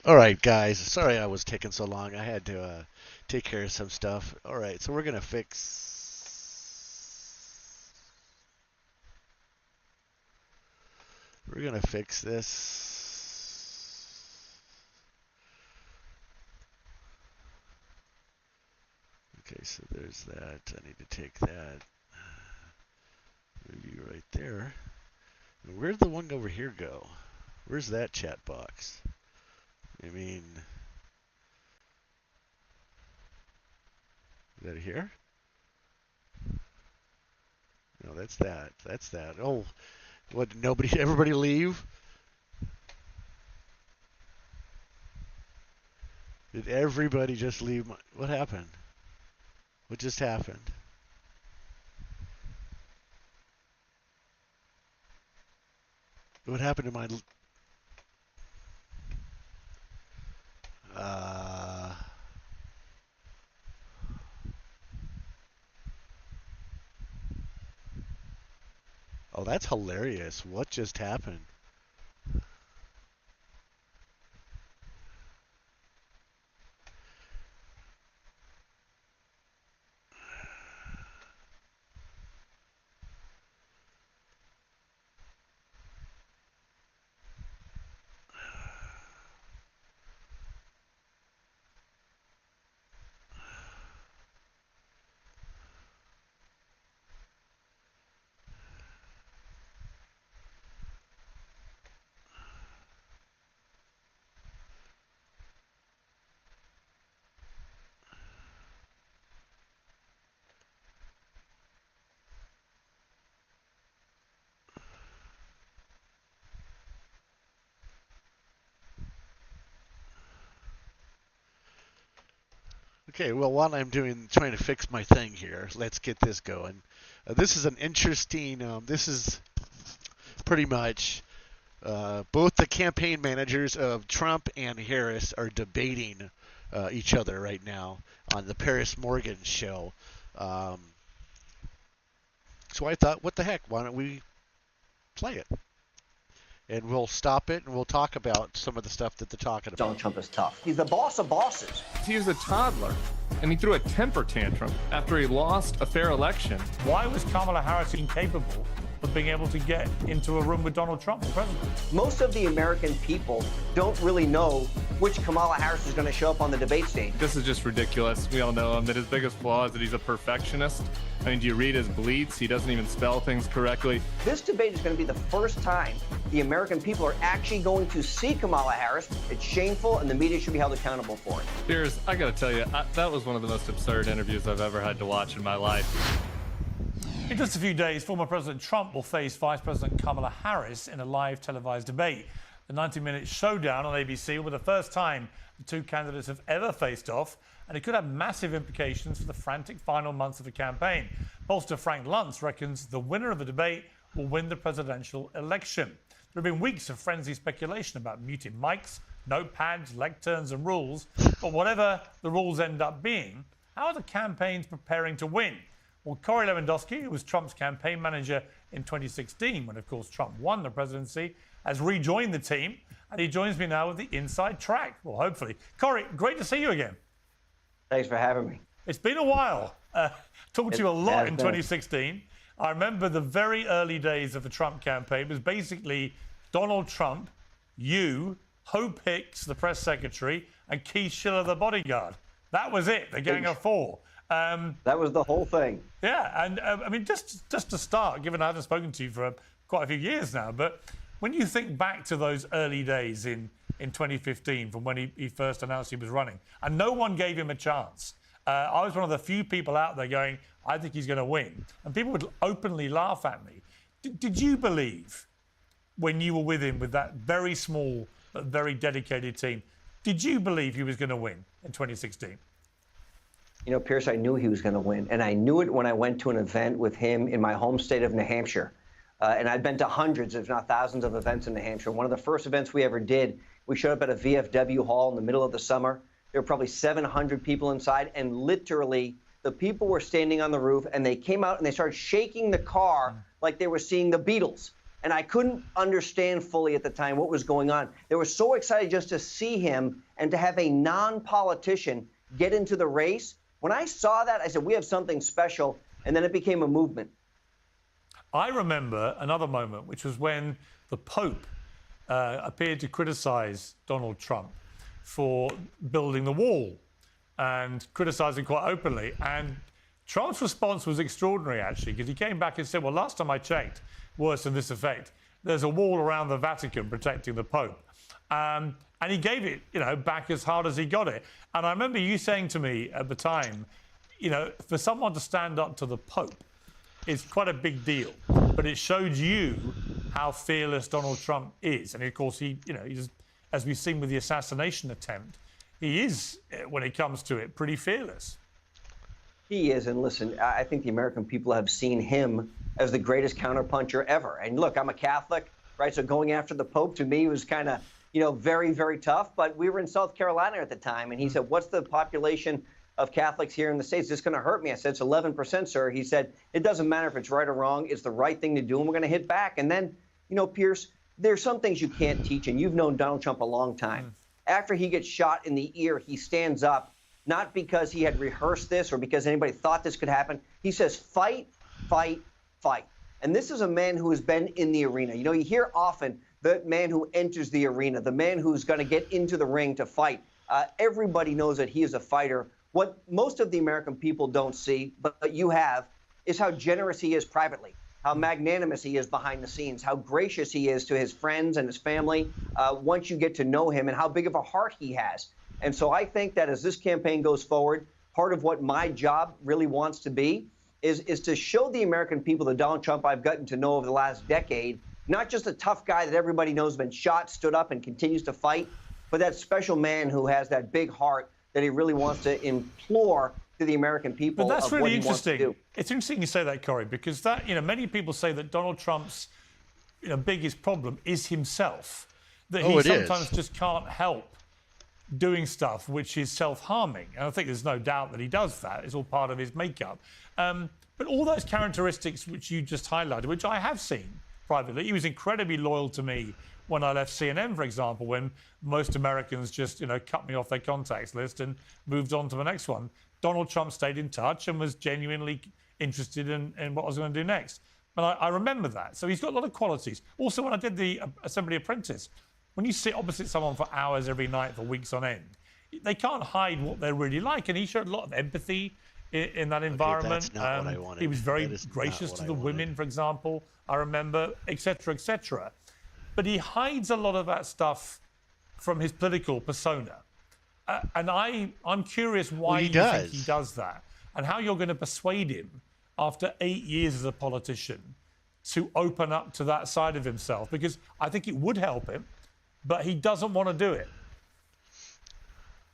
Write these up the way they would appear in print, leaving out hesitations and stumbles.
All right, guys. Sorry I was taking so long. I had to take care of some stuff. All right, so we're gonna fix this. Okay, so there's that. I need to take that. Maybe right there. And where'd the one over here go? Where's that chat box? I mean, is that here? No, that's that. That's that. Oh, what? Nobody? Everybody leave? Did everybody just leave? What happened? What just happened? What happened to my? Uh, oh, that's hilarious. What just happened? Okay, well, while I'm trying to fix my thing here, let's get this going. This is an interesting. This is pretty much both the campaign managers of Trump and Harris are debating each other right now on the Paris Morgan show. Um, so I thought, what the heck? Why don't we play it? And we'll stop it and we'll talk about some of the stuff that they're talking about. Donald Trump is tough. He's the boss of bosses. He was a toddler, and he threw a temper tantrum after he lost a fair election. Why was Kamala Harris incapable of being able to get into a room with Donald Trump, the president? Most of the American people don't really know which Kamala Harris is going to show up on the debate stage. This is just ridiculous. We all know him, that his biggest flaw is that he's a perfectionist. I mean, do you read his bleats? He doesn't even spell things correctly. This debate is going to be the first time the American people are actually going to see Kamala Harris. It's shameful, and the media should be held accountable for it. Piers, I gotta tell you, that was one of the most absurd interviews I've ever had to watch in my life. In just a few days, former President Trump will face Vice President Kamala Harris in a live televised debate. The 90-minute showdown on ABC will be the first time the two candidates have ever faced off, and it could have massive implications for the frantic final months of the campaign. Pollster Frank Luntz reckons the winner of the debate will win the presidential election. There have been weeks of frenzied speculation about muted mics, notepads, lecterns and rules, but whatever the rules end up being, how are the campaigns preparing to win? Well, Corey Lewandowski, who was Trump's campaign manager in 2016, when, of course, Trump won the presidency, has rejoined the team, and he joins me now with the inside track. Well, hopefully. Corey, great to see you again. Thanks for having me. It's been a while. Talked to you a lot in 2016. I remember the very early days of the Trump campaign. It was basically Donald Trump, you, Hope Hicks, the press secretary, and Keith Schiller, the bodyguard. That was it, the gang of four. That was the whole thing. Yeah, and I mean, just to start, given I haven't spoken to you for quite a few years now, but when you think back to those early days in 2015, from when he first announced he was running, and no one gave him a chance. I was one of the few people out there going, I think he's going to win. And people would openly laugh at me. Did you believe, when you were with him with that very small but very dedicated team, did you believe he was going to win in 2016? You know, Pierce, I knew he was going to win, and I knew it when I went to an event with him in my home state of New Hampshire. And I've been to hundreds, if not thousands, of events in New Hampshire. One of the first events we ever did, we showed up at a VFW hall in the middle of the summer. There were probably 700 people inside, and literally the people were standing on the roof, and they came out and they started shaking the car like they were seeing the Beatles. And I couldn't understand fully at the time what was going on. They were so excited just to see him and to have a non-politician get into the race. When I saw that, I said, we have something special. And then it became a movement. I remember another moment, which was when the Pope appeared to criticize Donald Trump for building the wall and criticizing quite openly. And Trump's response was extraordinary, actually, because he came back and said, well, last time I checked, worse than this effect, there's a wall around the Vatican protecting the Pope. And he gave it, back as hard as he got it. And I remember you saying to me at the time, for someone to stand up to the Pope is quite a big deal. But it showed you how fearless Donald Trump is. And of course, he's, as we've seen with the assassination attempt, he is, when it comes to it, pretty fearless. He is. And listen, I think the American people have seen him as the greatest counterpuncher ever. And look, I'm a Catholic, right? So going after the Pope to me was kind of, very, very tough. But we were in South Carolina at the time. And he said, what's the population of Catholics here in the States? Is this going to hurt me? I said, it's 11%, sir. He said, it doesn't matter if it's right or wrong. It's the right thing to do. And we're going to hit back. And then, Pierce, there's some things you can't teach. And you've known Donald Trump a long time. After he gets shot in the ear, he stands up, not because he had rehearsed this or because anybody thought this could happen. He says, fight, fight, fight. And this is a man who has been in the arena. You hear often the man who enters the arena, the man who's going to get into the ring to fight. Everybody knows that he is a fighter. What most of the American people don't see, but you have, is how generous he is privately, how magnanimous he is behind the scenes, how gracious he is to his friends and his family once you get to know him, and how big of a heart he has. And so I think that as this campaign goes forward, part of what my job really wants to be is to show the American people the Donald Trump I've gotten to know over the last decade, not just a tough guy that everybody knows has been shot, stood up, and continues to fight, but that special man who has that big heart that he really wants to implore to the American people. But that's of really what he wants to interesting. do. It's interesting you say that, Corey, because that, many people say that Donald Trump's, biggest problem is himself. That he sometimes just can't help doing stuff which is self-harming. And I think there's no doubt that he does that. It's all part of his makeup. But all those characteristics which you just highlighted, which I have seen privately, he was incredibly loyal to me when I left CNN, for example, when most Americans just, cut me off their contacts list and moved on to the next one. Donald Trump stayed in touch and was genuinely interested in what I was going to do next. And I remember that. So he's got a lot of qualities. Also, when I did the Assembly Apprentice, when you sit opposite someone for hours every night for weeks on end, they can't hide what they're really like. And he showed a lot of empathy in that environment. That's not what I wanted. He was very gracious to the women, for example, I remember, etc., etc. But he hides a lot of that stuff from his political persona. And I'm curious why you think he does that and how you're going to persuade him after 8 years as a politician to open up to that side of himself, because I think it would help him, but he doesn't want to do it.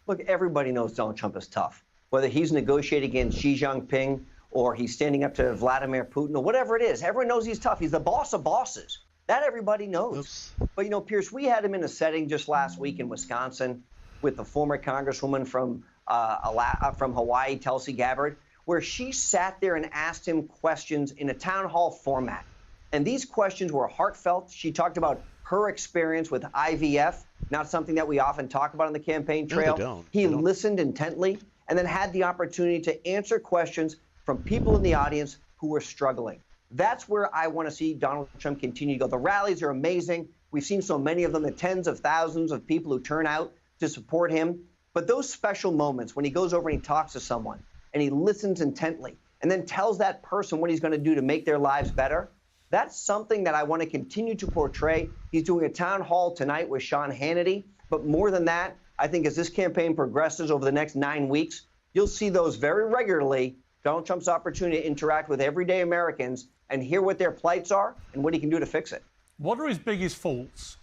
Look, everybody knows Donald Trump is tough, whether he's negotiating against Xi Jinping or he's standing up to Vladimir Putin or whatever it is. Everyone knows he's tough. He's the boss of bosses. That everybody knows. Oops. But, Pierce, we had him in a setting just last week in Wisconsin with the former Congresswoman from Hawaii, Tulsi Gabbard, where she sat there and asked him questions in a town hall format. And these questions were heartfelt. She talked about her experience with IVF, not something that we often talk about on the campaign trail. No, they don't. He listened intently and then had the opportunity to answer questions from people in the audience who were struggling. That's where I want to see Donald Trump continue to go. The rallies are amazing. We've seen so many of them, the tens of thousands of people who turn out to support him. But those special moments when he goes over and he talks to someone and he listens intently and then tells that person what he's going to do to make their lives better, that's something that I want to continue to portray. He's doing a town hall tonight with Sean Hannity. But more than that, I think as this campaign progresses over the next 9 weeks, you'll see those very regularly, Donald Trump's opportunity to interact with everyday Americans and hear what their plights are and what he can do to fix it. What are his biggest faults?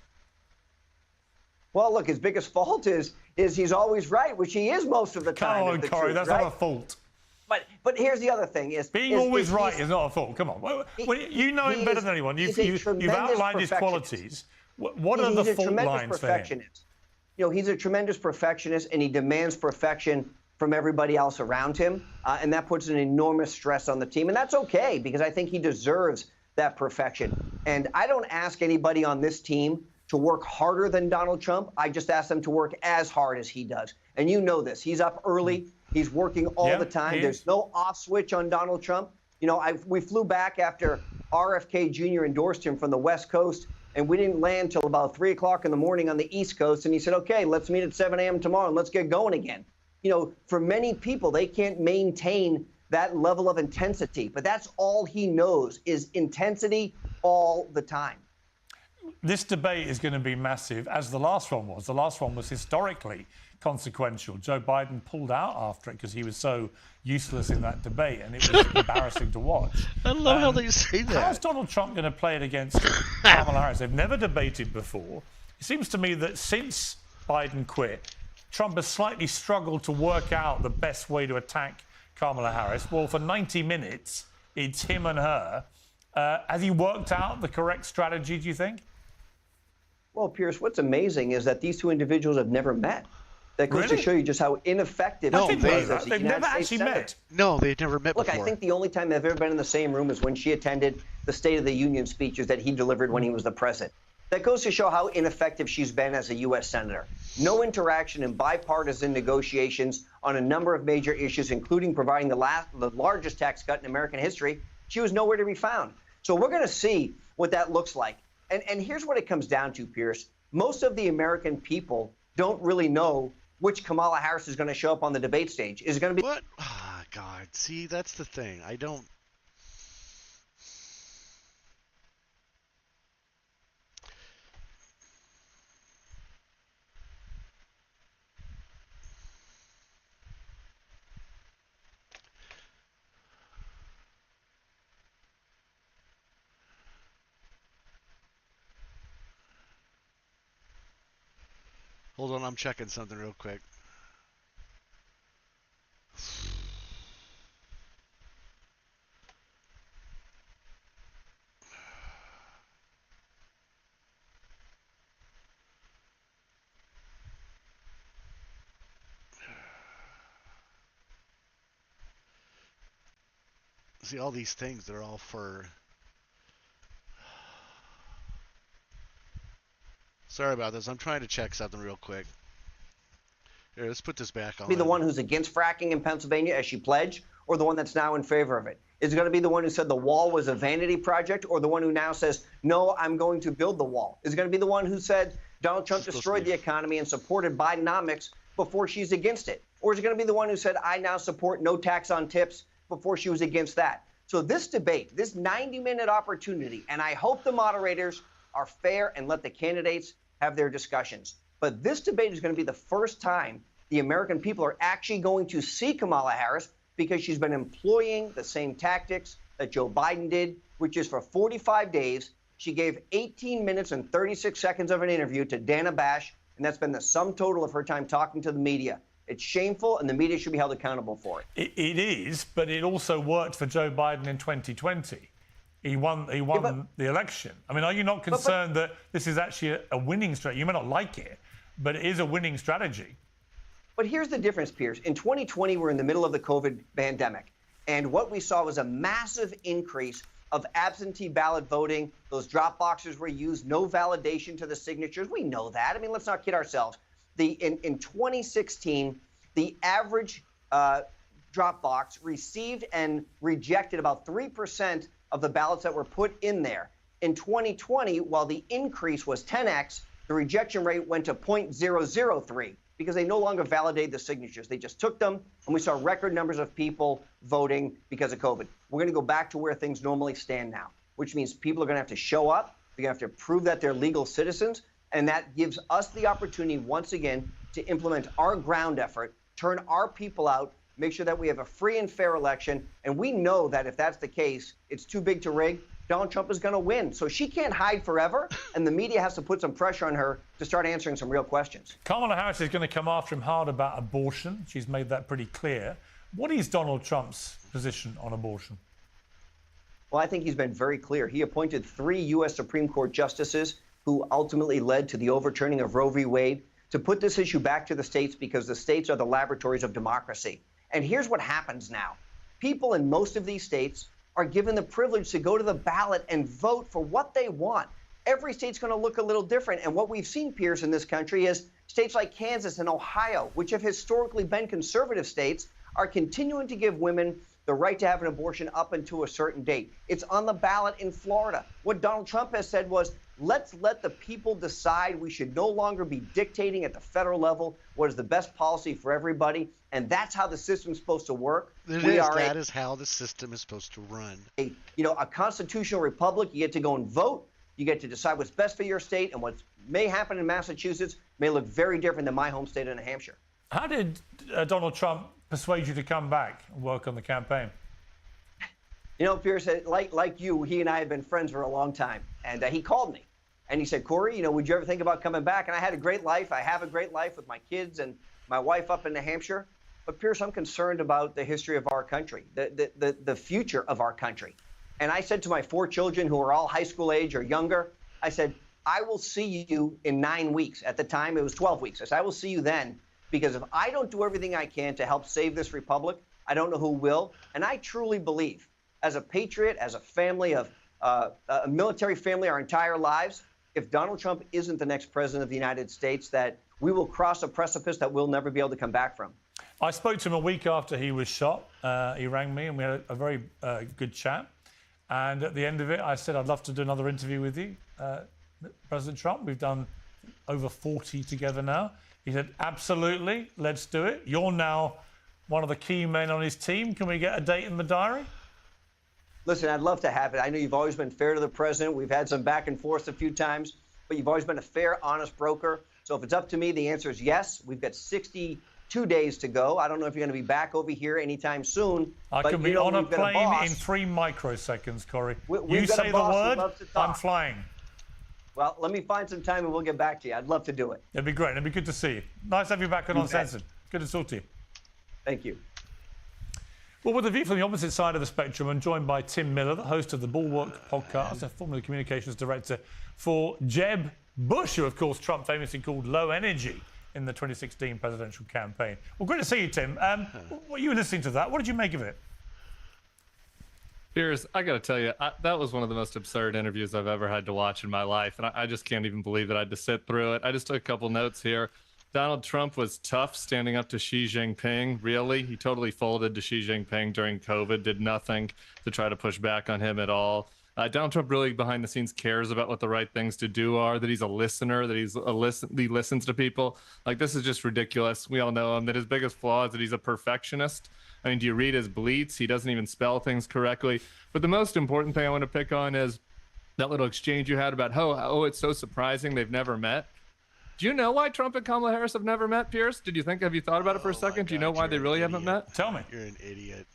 Well, look, his biggest fault is he's always right, which he is most of the time. Come on, Corey, that's not a fault. But here's the other thing: being always right is not a fault. Come on, you know him better than anyone. You've outlined his qualities. What are the fault lines for him? He's a tremendous perfectionist, and he demands perfection from everybody else around him, and that puts an enormous stress on the team. And that's okay, because I think he deserves that perfection. And I don't ask anybody on this team to work harder than Donald Trump. I just ask them to work as hard as he does. And you know this. He's up early. He's working all the time. There's no off switch on Donald Trump. You know, we flew back after RFK Jr. endorsed him from the West Coast, and we didn't land till about 3 o'clock in the morning on the East Coast. And he said, okay, let's meet at 7 a.m. tomorrow and let's get going again. You know, for many people, they can't maintain that level of intensity. But that's all he knows is intensity all the time. This debate is going to be massive, as the last one was. The last one was historically consequential. Joe Biden pulled out after it because he was so useless in that debate, and it was embarrassing to watch. I love how they say that. How's Donald Trump going to play it against Kamala Harris? They've never debated before. It seems to me that since Biden quit, Trump has slightly struggled to work out the best way to attack Kamala Harris. Well, for 90 minutes, it's him and her. Has he worked out the correct strategy, do you think? Well, Piers, what's amazing is that these two individuals have never met. That goes to show you just how ineffective No, they've never actually met. No, they've never met Look, before. I think the only time they've ever been in the same room is when she attended the State of the Union speeches that he delivered when he was the president. That goes to show how ineffective she's been as a U.S. senator. No interaction in bipartisan negotiations on a number of major issues, including providing the largest tax cut in American history. She was nowhere to be found. So we're going to see what that looks like. And here's what it comes down to, Piers. Most of the American people don't really know which Kamala Harris is going to show up on the debate stage. Is it going to be... What? Ah, God. See, that's the thing. I don't... Hold on, I'm checking something real quick. See, all these things, they're all for... Sorry about this. I'm trying to check something real quick. Here, let's put this back on. Be the one who's against fracking in Pennsylvania as she pledged, or the one that's now in favor of it? Is it going to be the one who said the wall was a vanity project, or the one who now says, no, I'm going to build the wall? Is it going to be the one who said Donald Trump destroyed the economy and supported Bidenomics before she's against it? Or is it going to be the one who said, I now support no tax on tips before she was against that? So this debate, this 90-minute opportunity, and I hope the moderators are fair and let the candidates have their discussions. But this debate is going to be the first time the American people are actually going to see Kamala Harris, because she's been employing the same tactics that Joe Biden did, which is for 45 days. She gave 18 minutes and 36 seconds of an interview to Dana Bash, and that's been the sum total of her time talking to the media. It's shameful, and the media should be held accountable for it. It is, but it also worked for Joe Biden in 2020. He won the election. I mean, are you not concerned that this is actually a winning strategy? You may not like it, but it is a winning strategy. But here's the difference, Piers. In 2020, we're in the middle of the COVID pandemic, and what we saw was a massive increase of absentee ballot voting. Those drop boxes were used, no validation to the signatures. We know that. I mean, let's not kid ourselves. In 2016, the average drop box received and rejected about 3% of the ballots that were put in there. In 2020, while the increase was 10x, the rejection rate went to 0.003 because they no longer validated the signatures. They just took them, and we saw record numbers of people voting because of COVID. We're going to go back to where things normally stand now, which means people are going to have to show up. They're going to have to prove that they're legal citizens, and that gives us the opportunity once again to implement our ground effort, turn our people out, make sure that we have a free and fair election. And we know that if that's the case, it's too big to rig. Donald Trump is going to win. So she can't hide forever, and the media has to put some pressure on her to start answering some real questions. Kamala Harris is going to come after him hard about abortion. She's made that pretty clear. What is Donald Trump's position on abortion? Well, I think he's been very clear. He appointed 3 U.S. Supreme Court justices who ultimately led to the overturning of Roe v. Wade to put this issue back to the states, because the states are the laboratories of democracy. And here's what happens now. People in most of these states are given the privilege to go to the ballot and vote for what they want. Every state's going to look a little different. And what we've seen, Pierce, in this country is states like Kansas and Ohio, which have historically been conservative states, are continuing to give women the right to have an abortion up until a certain date. It's on the ballot in Florida. What Donald Trump has said was, let's let the people decide. We should no longer be dictating at the federal level what is the best policy for everybody. And that's how the system's supposed to work. That is how the system is supposed to run. A constitutional republic. You get to go and vote. You get to decide what's best for your state, and what may happen in Massachusetts may look very different than my home state of New Hampshire. How did Donald Trump persuade you to come back and work on the campaign? Pierce, like you, he and I have been friends for a long time. And he called me. And he said, Corey, would you ever think about coming back? And I had a great life. I have a great life with my kids and my wife up in New Hampshire. But, Pierce, I'm concerned about the history of our country, the future of our country. And I said to my 4 children, who are all high school age or younger, I said, I will see you in 9 weeks. At the time, it was 12 weeks. I said, I will see you then, because if I don't do everything I can to help save this republic, I don't know who will. And I truly believe, as a patriot, as a family of a military family our entire lives, if Donald Trump isn't the next president of the United States, that we will cross a precipice that we'll never be able to come back from. I spoke to him a week after he was shot. He rang me and we had a very good chat. And at the end of it, I said, I'd love to do another interview with you, President Trump. We've done over 40 together now. He said, absolutely, let's do it. You're now one of the key men on his team. Can we get a date in the diary? Listen, I'd love to have it. I know you've always been fair to the president. We've had some back and forth a few times, but you've always been a fair, honest broker. So if it's up to me, the answer is yes. We've got 62 days to go. I don't know if you're going to be back over here anytime soon. I can be on a plane in 3 microseconds, Corey. You say the word, I'm flying. Well, let me find some time and we'll get back to you. I'd love to do it. It'd be great. It'd be good to see you. Nice to have you back on Uncensored. Good to talk to you. Thank you. Well, with a view from the opposite side of the spectrum, I'm joined by Tim Miller, the host of the Bulwark podcast and formerly communications director for Jeb Bush, who, of course, Trump famously called low energy in the 2016 presidential campaign. Well, great to see you, Tim. You were listening to that. What did you make of it? Piers, I got to tell you, that was one of the most absurd interviews I've ever had to watch in my life. And I just can't even believe that I had to sit through it. I just took a couple notes here. Donald Trump was tough standing up to Xi Jinping. Really? He totally folded to Xi Jinping during COVID, did nothing to try to push back on him at all. Donald Trump really behind the scenes cares about what the right things to do are, that he's a listener, that he listens to people. Like, this is just ridiculous. We all know him, that his biggest flaw is that he's a perfectionist. I mean, do you read his bleats? He doesn't even spell things correctly. But the most important thing I want to pick on is that little exchange you had about, oh, it's so surprising they've never met. Do you know why Trump and Kamala Harris have never met, Pierce? Have you thought about it for a second? Do you know why they really haven't met? Tell me. You're an idiot.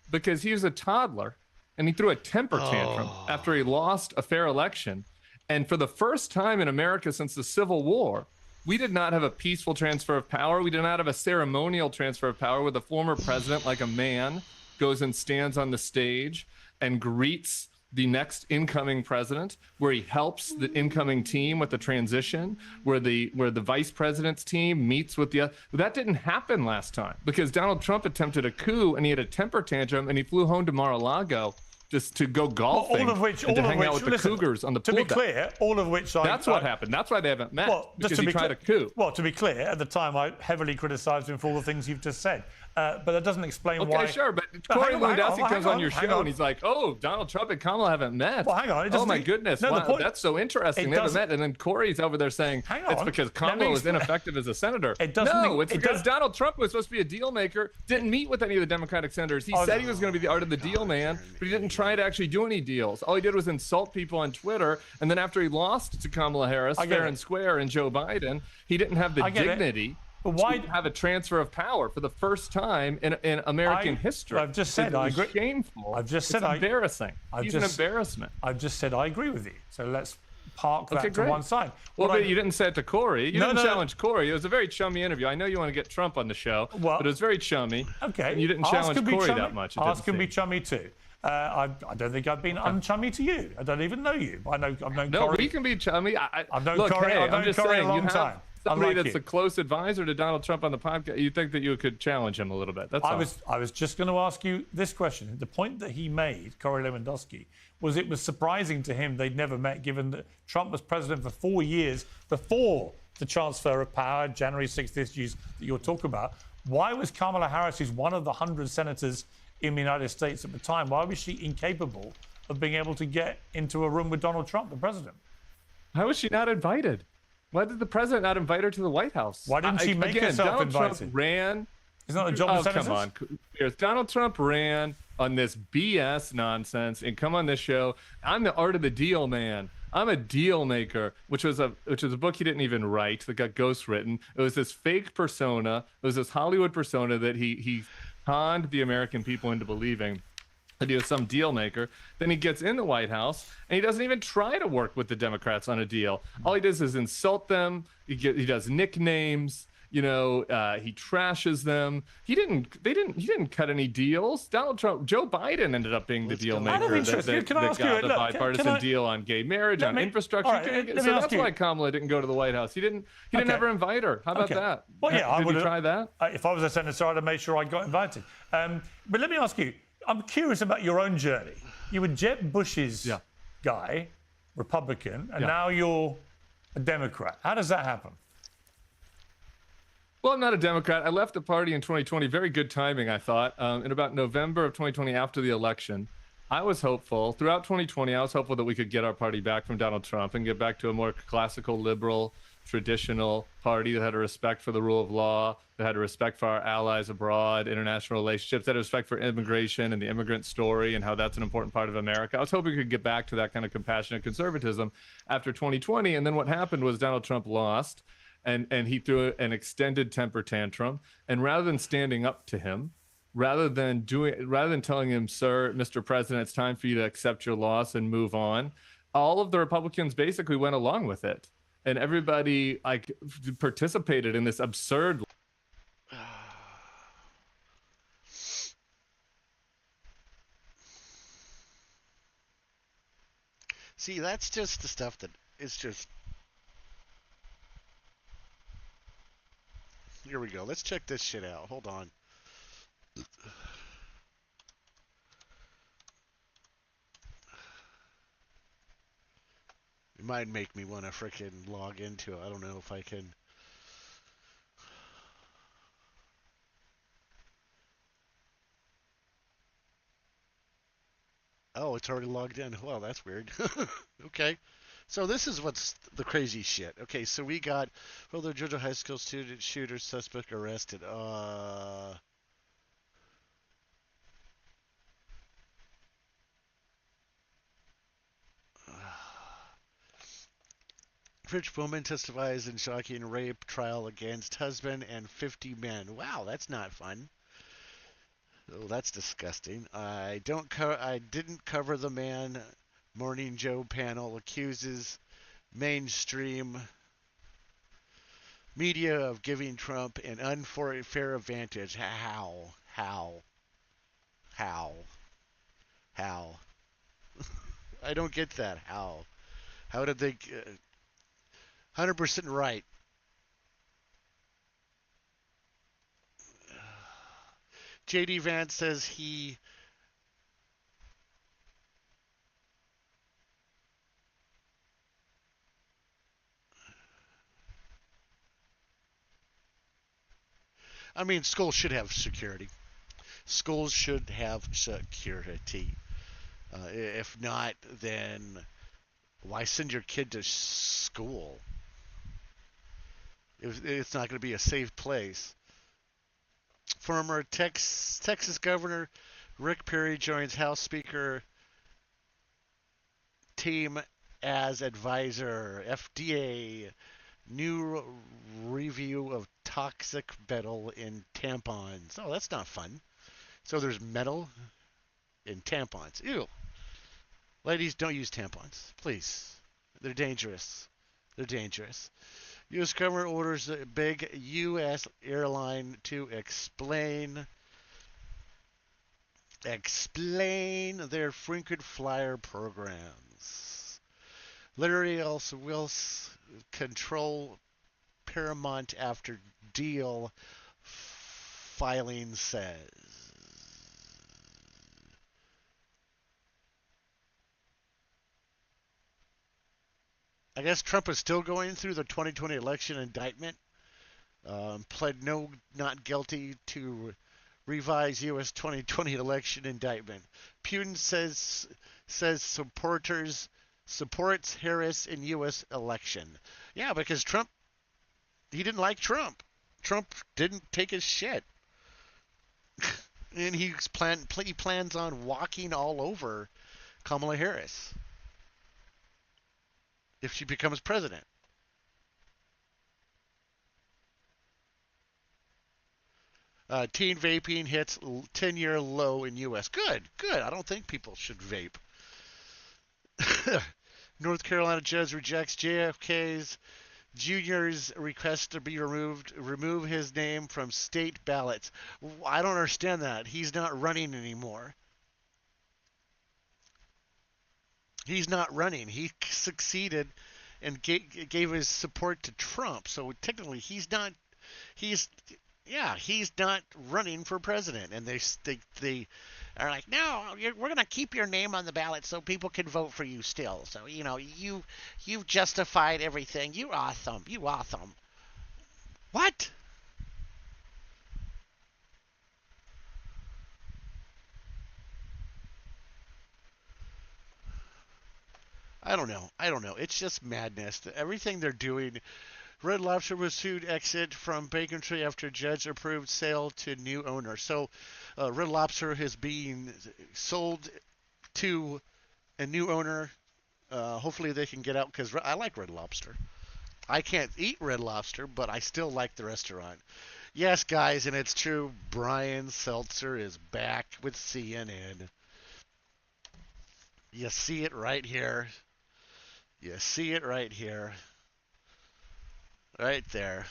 Because he was a toddler and he threw a temper tantrum after he lost a fair election. And for the first time in America since the Civil War, we did not have a peaceful transfer of power. We did not have a ceremonial transfer of power where the former president, like a man, goes and stands on the stage and greets the next incoming president, where he helps the incoming team with the transition, where the vice president's team meets with the. That didn't happen last time because Donald Trump attempted a coup and he had a temper tantrum and he flew home to Mar-a-Lago just to go golfing and to hang out with the Cougars on the pool deck. To be clear, all of which That's what happened. That's why they haven't met, because he tried a coup. Well, to be clear, at the time I heavily criticised him for all the things you've just said. But that doesn't explain why... Okay, sure, but Corey Lewandowski comes on your show and he's like, oh, Donald Trump and Kamala haven't met. Well, hang on. Oh, my goodness. No, wow, that's so interesting. They haven't met. And then Corey's over there saying it's because Kamala was ineffective as a senator. No, it's because Donald Trump was supposed to be a deal maker, didn't meet with any of the Democratic senators. He said he was going to be the art of the deal man, but he didn't try to actually do any deals. All he did was insult people on Twitter. And then after he lost to Kamala Harris, fair and square, and Joe Biden, he didn't have the dignity... But why have a transfer of power for the first time in American history? I've just said I agree. Shameful. I've just said it's embarrassing. He's an embarrassment. I've just said I agree with you. So let's park that to one side. Well, but you didn't say it to Corey. You didn't challenge Corey. It was a very chummy interview. I know you want to get Trump on the show, but it was very chummy. Okay. And you didn't challenge Corey that much. Ours can be chummy too. I don't think I've been unchummy to you. I don't even know you. I've known Corey. No, we can be chummy. I've known Corey a long time. somebody unlike that's you. a close advisor to Donald Trump on the podcast, you think that you could challenge him a little bit. That's all. I was just going to ask you this question. The point that he made, Corey Lewandowski, was it was surprising to him they'd never met, given that Trump was president for 4 years before the transfer of power, January 6th issues that you'll talk about. Why was Kamala Harris, who's one of the 100 senators in the United States at the time, why was she incapable of being able to get into a room with Donald Trump, the president? How was she not invited? Why did the president not invite her to the White House? Why didn't she make herself Donald invited? Trump ran. Isn't that the job of senators? Come on. Here's Donald Trump ran on this BS nonsense and come on this show. I'm the art of the deal man. I'm a deal maker, which was a book he didn't even write that got ghostwritten. It was this fake persona. It was this Hollywood persona that he conned the American people into believing that he was some deal maker. Then he gets in the White House and he doesn't even try to work with the Democrats on a deal. All he does is insult them. He does nicknames. He trashes them. He didn't cut any deals. Donald Trump, Joe Biden ended up being the deal maker that got the bipartisan deal on gay marriage, on infrastructure. So that's why Kamala didn't go to the White House. He didn't ever invite her. How about that? Well, yeah, Did you try that? If I was a senator, I'd have made sure I got invited. But let me ask you, I'm curious about your own journey. You were Jeb Bush's guy, Republican, and now you're a Democrat. How does that happen? Well, I'm not a Democrat. I left the party in 2020. Very good timing, I thought. In about November of 2020, after the election, I was hopeful. Throughout 2020, I was hopeful that we could get our party back from Donald Trump and get back to a more classical, liberal, traditional party that had a respect for the rule of law, that had a respect for our allies abroad, international relationships, that had a respect for immigration and the immigrant story and how that's an important part of America. I was hoping we could get back to that kind of compassionate conservatism after 2020. And then what happened was Donald Trump lost. And he threw an extended temper tantrum. And rather than standing up to him, rather than telling him, sir, Mr. President, it's time for you to accept your loss and move on, all of the Republicans basically went along with it. And everybody participated in this absurd. See, that's just the stuff that is just. Here we go. Let's check this shit out. Hold on. It might make me want to frickin' log into it. I don't know if I can. Oh, it's already logged in. Well, that's weird. Okay. So this is what's the crazy shit. Okay, so we got, the Georgia high school student shooter suspect arrested. Rich woman testifies in shocking rape trial against husband and 50 men. Wow, that's not fun. Oh, that's disgusting. I didn't cover the man. Morning Joe panel accuses mainstream media of giving Trump an unfair advantage. How? I don't get that. How did they? 100% right. J.D. Vance says he. I mean, schools should have security. Schools should have security. If not, then why send your kid to school? It's not going to be a safe place. Former Texas Governor Rick Perry joins House Speaker team as advisor. FDA new review of toxic metal in tampons. Oh, that's not fun. So there's metal in tampons. Ew. Ladies, don't use tampons, please. They're dangerous. U.S. government orders a big U.S. airline to explain their frequent flyer programs. Literally also will control paramount after deal filing says. I guess Trump is still going through the 2020 election indictment. Pled not guilty to revised U.S. 2020 election indictment. Putin says supports Harris in U.S. election. Yeah, because he didn't like Trump. Trump didn't take his shit, and he plans on walking all over Kamala Harris if she becomes president. Teen vaping hits 10-year low in U.S. Good. I don't think people should vape. North Carolina judge rejects JFK's Jr.'s request to be remove his name from state ballots. I don't understand that. He's not running anymore. He's not running. He succeeded and gave his support to Trump. So technically, he's not running for president. And they are like, no, we're going to keep your name on the ballot so people can vote for you still. So, you've justified everything. You're awesome. What? I don't know. It's just madness. Everything they're doing. Red Lobster was sued exit from Bacon Tree after judge approved sale to new owner. So Red Lobster is being sold to a new owner. Hopefully they can get out because I like Red Lobster. I can't eat Red Lobster, but I still like the restaurant. Yes, guys, and it's true. Brian Seltzer is back with CNN. You see it right here. Right there.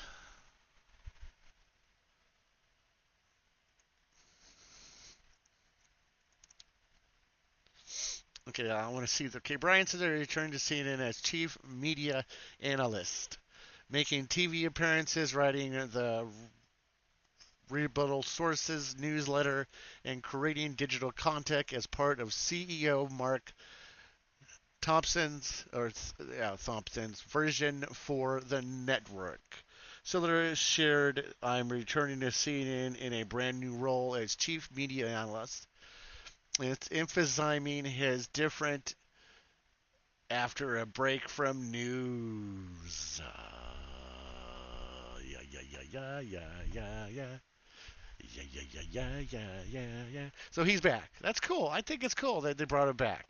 Okay, I want to see. Okay, Brian says he returned to CNN as chief media analyst, making TV appearances, writing the Rebuttal Sources newsletter, and creating digital content as part of CEO Mark Thompson's version for the network. Siller shared, I'm returning to CNN in a brand new role as chief media analyst. It's emphasizing his different after a break from news. Yeah. So he's back. That's cool. I think it's cool that they brought him back.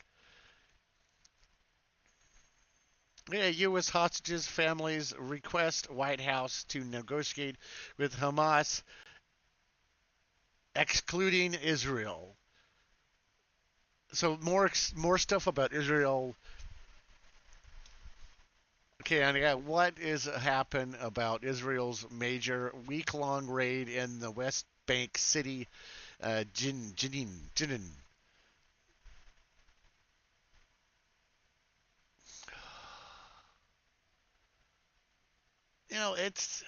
Yeah, U.S. hostages' families request White House to negotiate with Hamas, excluding Israel. So more stuff about Israel. Okay, and what is happened about Israel's major week-long raid in the West Bank city, Jenin? It's.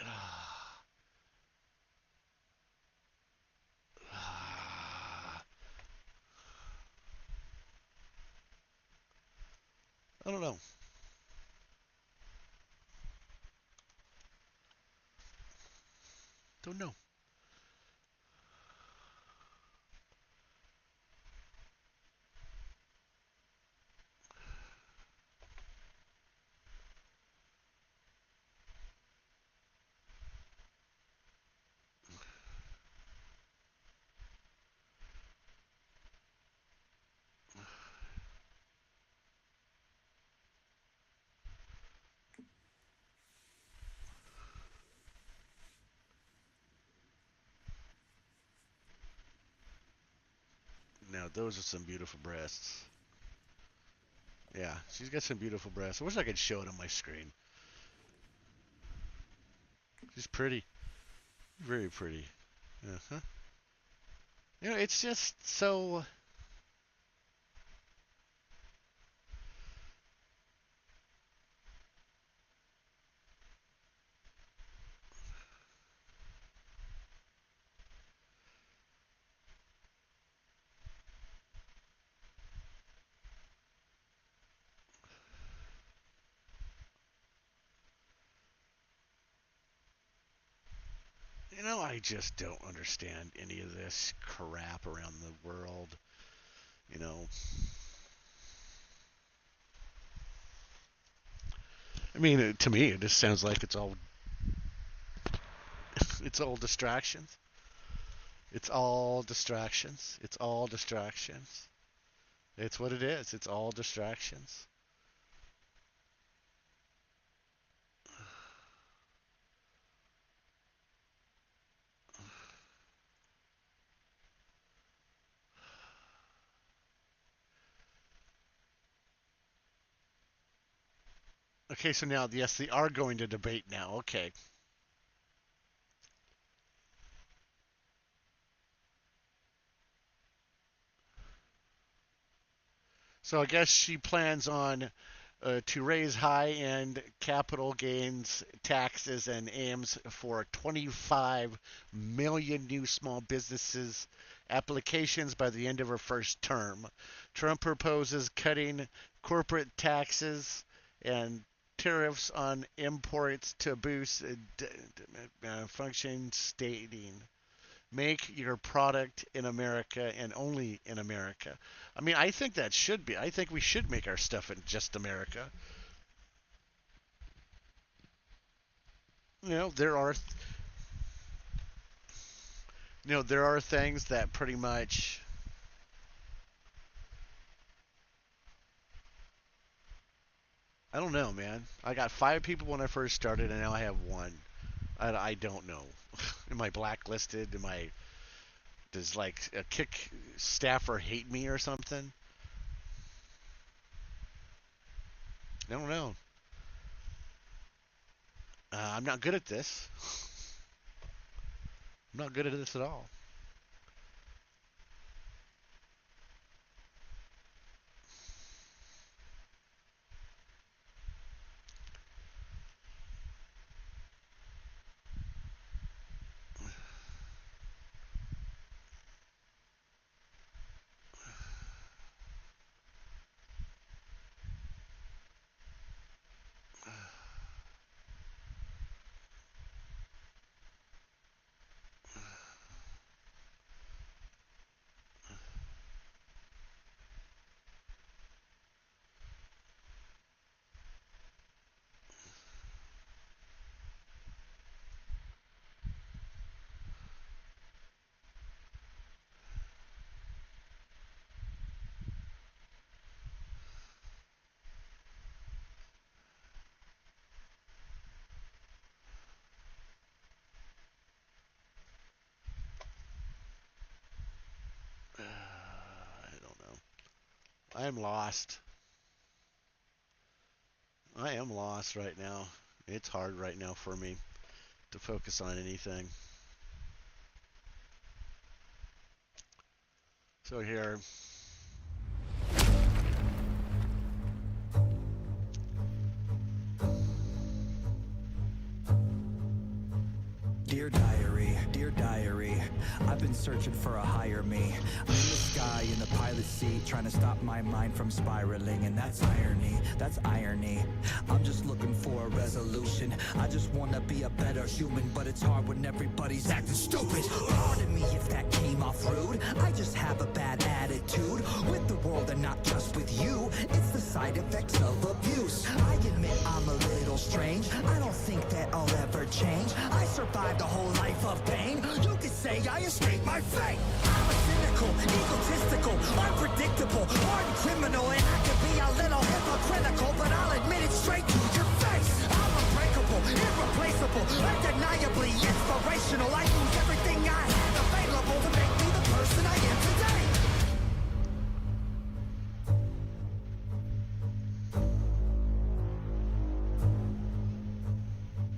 I don't know. Don't know. Now, those are some beautiful breasts. Yeah, she's got some beautiful breasts. I wish I could show it on my screen. She's pretty. Very pretty. Uh-huh. It's just so... I just don't understand any of this crap around the world. I mean, to me, it just sounds like it's all distractions. It's all distractions. It's all distractions. It's what it is. It's all distractions. Okay, so now, yes, they are going to debate now. Okay. So I guess she plans on to raise high-end capital gains taxes and aims for 25 million new small businesses applications by the end of her first term. Trump proposes cutting corporate taxes and tariffs on imports to boost function, stating, "Make your product in America and only in America." I mean, I think that should be. I think we should make our stuff in just America. There are there are things that pretty much I don't know, man. I got 5 people when I first started, and now I have 1. I don't know. Am I blacklisted? Does like a kick staffer hate me or something? I don't know. I'm not good at this. I'm not good at this at all. I don't know. I am lost. I am lost right now. It's hard right now for me to focus on anything. So here. Dear diary, I've been searching for a higher me. I'm in the sky in the pilot seat, trying to stop my mind from spiraling, and that's irony. I'm just looking for a resolution. I just wanna be a better human, but it's hard when everybody's acting stupid. Pardon me if that came off rude. I just have a bad attitude with the world and not just with you. It's the side effects of abuse. I admit I'm a little strange. I don't think that I'll ever change. I survived a whole life of pain. You could say I escaped my fate. I'm a cynical, egotistical, unpredictable, hardened criminal, and I could be a little hypocritical, but I'll admit it straight to your face. I'm unbreakable, irreplaceable, undeniably inspirational. I use everything I had available to make me the person I am today.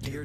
Dear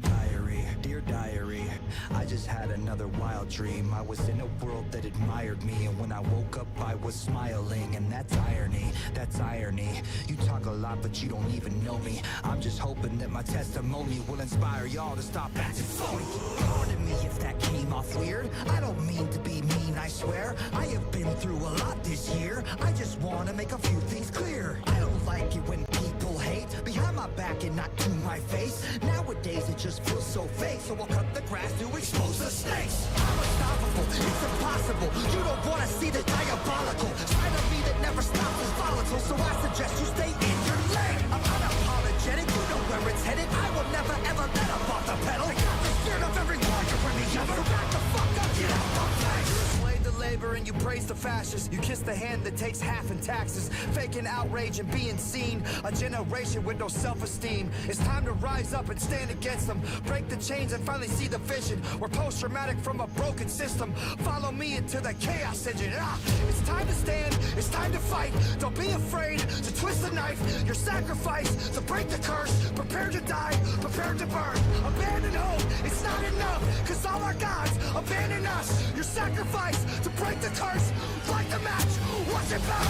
diary, I just had another wild dream. I was in a world that admired me, and when I woke up I was smiling, and that's irony. You talk a lot but you don't even know me. I'm just hoping that my testimony will inspire y'all to stop acting phony. Pardon me if that came off weird. I don't mean to be mean, I swear. I have been through a lot this year. I just want to make a few things clear. I don't like it when people hate behind my back and not to my my face. Nowadays it just feels so fake, so I'll cut the grass to expose the snakes. I'm unstoppable, it's impossible. You don't wanna see the diabolical side of me that never stops is volatile, so I suggest you stay in your lane. I'm unapologetic, you know where it's headed. I will never ever let up off the pedal. I got the spirit of every warrior in me. So back the fuck up, get out my face. You slave the labor and you praise the fascists. You kiss the hand that takes half in taxes, faking outrage and being seen. A generation with no self-esteem. It's time to rise up and stand against them. Break the chains and finally see the vision. We're post-traumatic from a broken system. Follow me into the chaos engine. It's time to stand, it's time to fight. Don't be afraid to twist the knife. Your sacrifice to break the curse. Prepare to die, prepare to burn. Abandon hope, it's not enough, cause all our gods abandon us. Your sacrifice to break the curse. Light the match, watch it burn.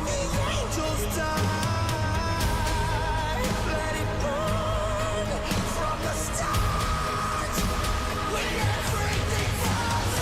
The angels die. Let it burn from the start. When everything falls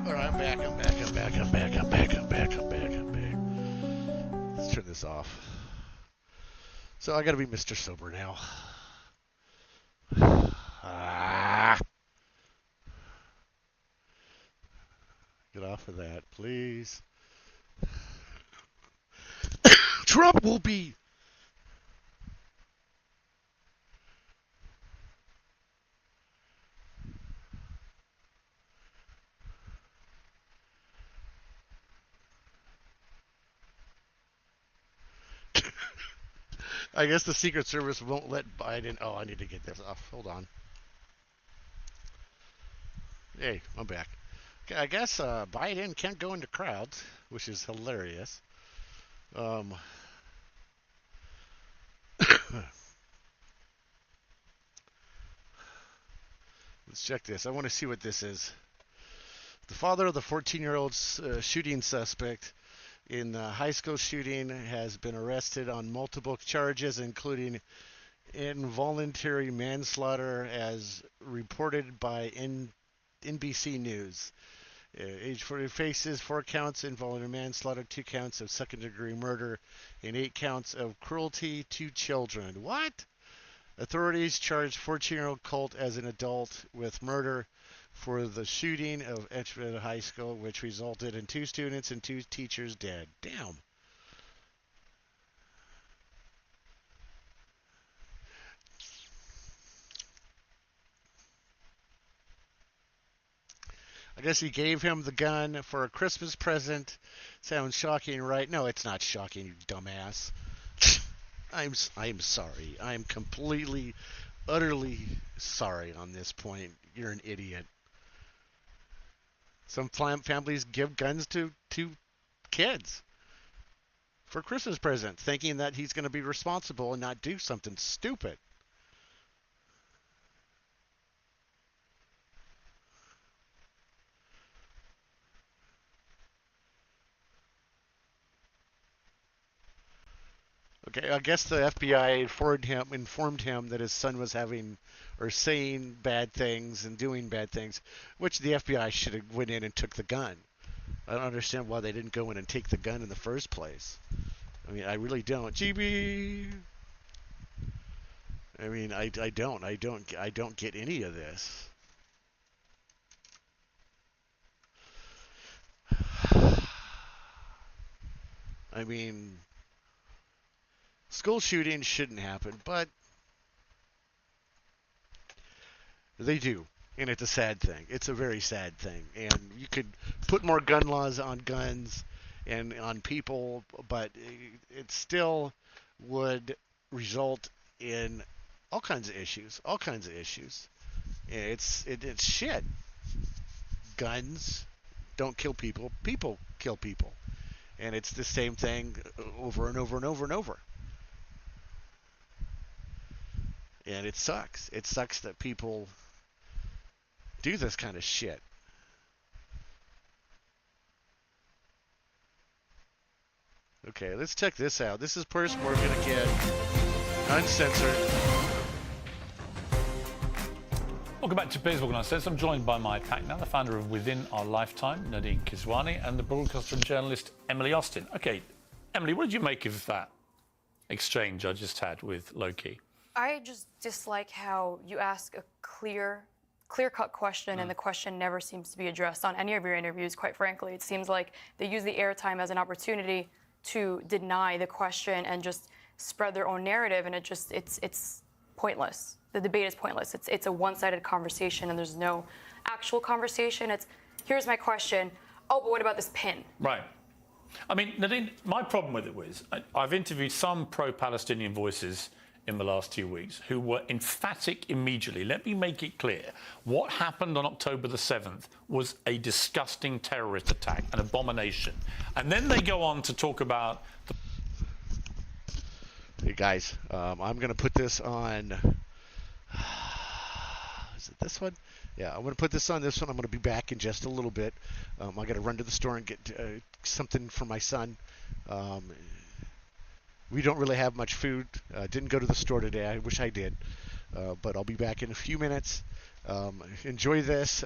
All right, I'm back. I'm back. I'm back. I'm back. I'm back. I'm back. I'm back. I'm back. Let's turn this off. So I gotta be Mr. Sober now. Ah. Get off of that, please. Trump will be. I guess the Secret Service won't let Biden. Oh, I need to get this off. Hold on. Hey, I'm back. Okay, I guess Biden can't go into crowds, which is hilarious. Let's check this. I want to see what this is. The father of the 14-year-old shooting suspect in the high school shooting has been arrested on multiple charges, including involuntary manslaughter, as reported by NBC News. Age 40 faces 4 counts involuntary manslaughter, 2 counts of second-degree murder, and 8 counts of cruelty to children. What? Authorities charged 14-year-old Colt as an adult with murder for the shooting of Edgewood High School, which resulted in 2 students and 2 teachers dead. Damn. I guess he gave him the gun for a Christmas present. Sounds shocking, right? No, it's not shocking, you dumbass. I'm sorry. I'm completely, utterly sorry on this point. You're an idiot. Some families give guns to kids for Christmas present, thinking that he's going to be responsible and not do something stupid. Okay, I guess the FBI informed him that his son was having or saying bad things and doing bad things, which the FBI should have went in and took the gun. I don't understand why they didn't go in and take the gun in the first place. I mean, I really don't. GB. I mean, I don't get any of this. I mean, school shootings shouldn't happen, but they do. And it's a sad thing. It's a very sad thing. And you could put more gun laws on guns and on people, but it still would result in all kinds of issues. All kinds of issues. It's shit. Guns don't kill people. People kill people. And it's the same thing over and over and over and over. And it sucks. It sucks that people do this kind of shit. Okay, let's check this out. This is person we're going to get uncensored. Welcome back to Baseball Uncensored. I'm joined by my pack now, the founder of Within Our Lifetime, Nadine Kiswani, and the broadcaster and journalist Emily Austin. Okay, Emily, what did you make of that exchange I just had with Loki? I just dislike how you ask a clear-cut question and the question never seems to be addressed on any of your interviews, quite frankly. It seems like they use the airtime as an opportunity to deny the question and just spread their own narrative, and it's pointless. The debate is pointless. It's a one-sided conversation, and there's no actual conversation. It's, here's my question. Oh, but what about this pin? Right. I mean, Nadine, my problem with it was I've interviewed some pro-Palestinian voices in the last 2 weeks who were emphatic immediately. Let me make it clear. What happened on October the 7th was a disgusting terrorist attack, an abomination. And then they go on to talk about... Hey, guys, I'm going to put this on... Is it this one? Yeah, I'm going to put this on this one. I'm going to be back in just a little bit. I got to run to the store and get something for my son. We don't really have much food. Didn't go to the store today. I wish I did. But I'll be back in a few minutes. Enjoy this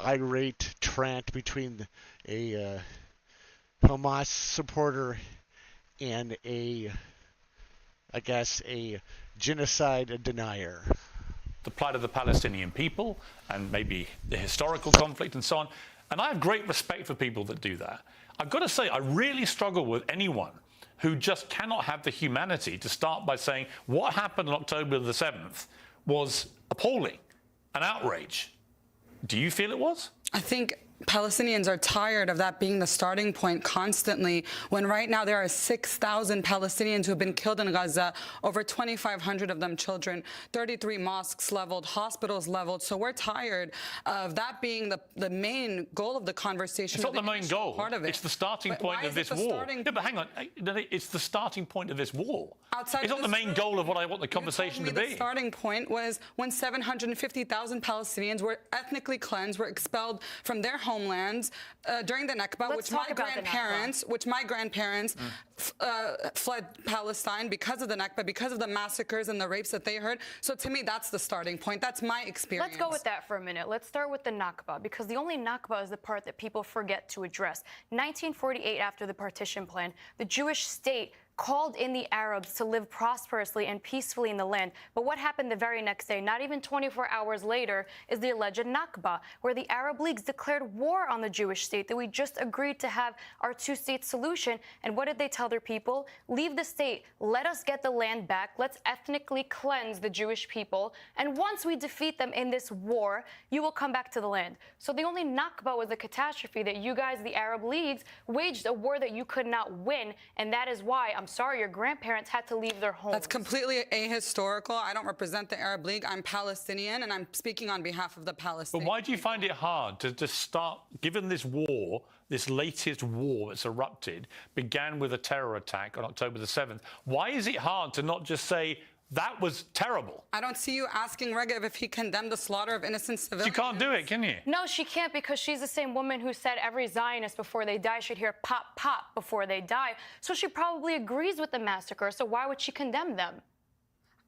irate trant between a Hamas supporter and a genocide denier. The plight of the Palestinian people and maybe the historical conflict and so on. And I have great respect for people that do that. I've got to say, I really struggle with anyone who just cannot have the humanity to start by saying what happened on October the 7th was appalling, an outrage. Do you feel it was? I think Palestinians are tired of that being the starting point constantly, when right now there are 6,000 Palestinians who have been killed in Gaza, over 2,500 of them children, 33 mosques leveled, hospitals leveled. So we're tired of that being the main goal of the conversation. It's not the main goal. Part of it. It's the starting point of this war. Yeah, but hang on. It's the starting point of this war. It's not the main goal of what I want the conversation to be. The starting point was when 750,000 Palestinians were ethnically cleansed, were expelled from their homelands during the Nakba, which my grandparents fled Palestine because of the Nakba, because of the massacres and the rapes that they heard. So to me, that's the starting point. That's my experience. Let's go with that for a minute. Let's start with the Nakba, because the only Nakba is the part that people forget to address. 1948, after the partition plan, the Jewish state called in the Arabs to live prosperously and peacefully in the land. But what happened the very next day, not even 24 hours later, is the alleged Nakba, where the Arab leagues declared war on the Jewish state, that we just agreed to have our two-state solution. And what did they tell their people? Leave the state, let us get the land back, let's ethnically cleanse the Jewish people, and once we defeat them in this war, you will come back to the land. So the only Nakba was a catastrophe that you guys, the Arab leagues, waged a war that you could not win, and that is why, I'm sorry, your grandparents had to leave their homes. That's completely ahistorical. I don't represent the Arab League. I'm Palestinian, and I'm speaking on behalf of the Palestinians. But why do you find it hard to start, given this war, this latest war that's erupted, began with a terror attack on October the 7th, why is it hard to not just say, That was terrible. I don't see you asking Regev if he condemned the slaughter of innocent civilians. You can't do it, can you? No, she can't, because she's the same woman who said every Zionist before they die should hear pop, pop before they die. So she probably agrees with the massacre. So why would she condemn them?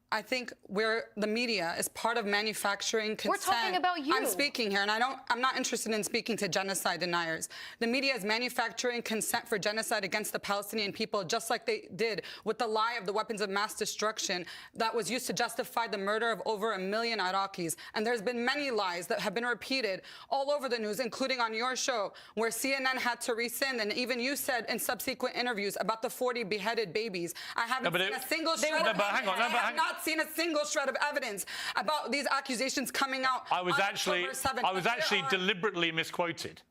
I think the media is part of manufacturing consent. We're talking about you. I'm speaking here, and I'm not interested in speaking to genocide deniers. The media is manufacturing consent for genocide against the Palestinian people, just like they did with the lie of the weapons of mass destruction that was used to justify the murder of over 1 million Iraqis. And there's been many lies that have been repeated all over the news, including on your show, where CNN had to rescind, and even you said in subsequent interviews about the 40 beheaded babies. I haven't seen a single shred of evidence. I have not seen a single shred of evidence about these accusations coming out. I was actually deliberately misquoted.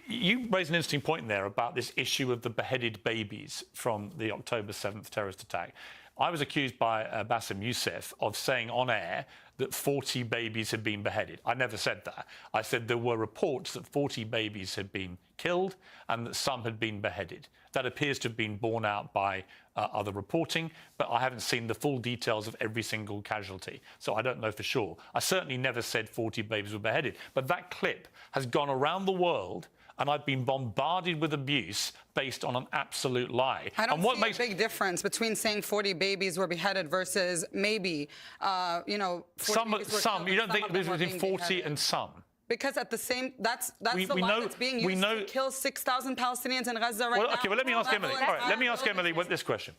You raised an interesting point there about this issue of the beheaded babies from the October 7th terrorist attack. I was accused by Bassem Youssef of saying on air that 40 babies had been beheaded. I never said that. I said there were reports that 40 babies had been killed and that some had been beheaded. That appears to have been borne out by other reporting, but I haven't seen the full details of every single casualty, so I don't know for sure. I certainly never said 40 babies were beheaded, but that clip has gone around the world, and I've been bombarded with abuse based on an absolute lie. I don't see a big difference between saying 40 babies were beheaded versus maybe, 40 babies were killed. You don't think there's between 40 and some? Because at the same, that's the lie that's being used to kill 6,000 Palestinians in Gaza right now. Okay, well, let me ask Emily. All right, let me ask Emily this question.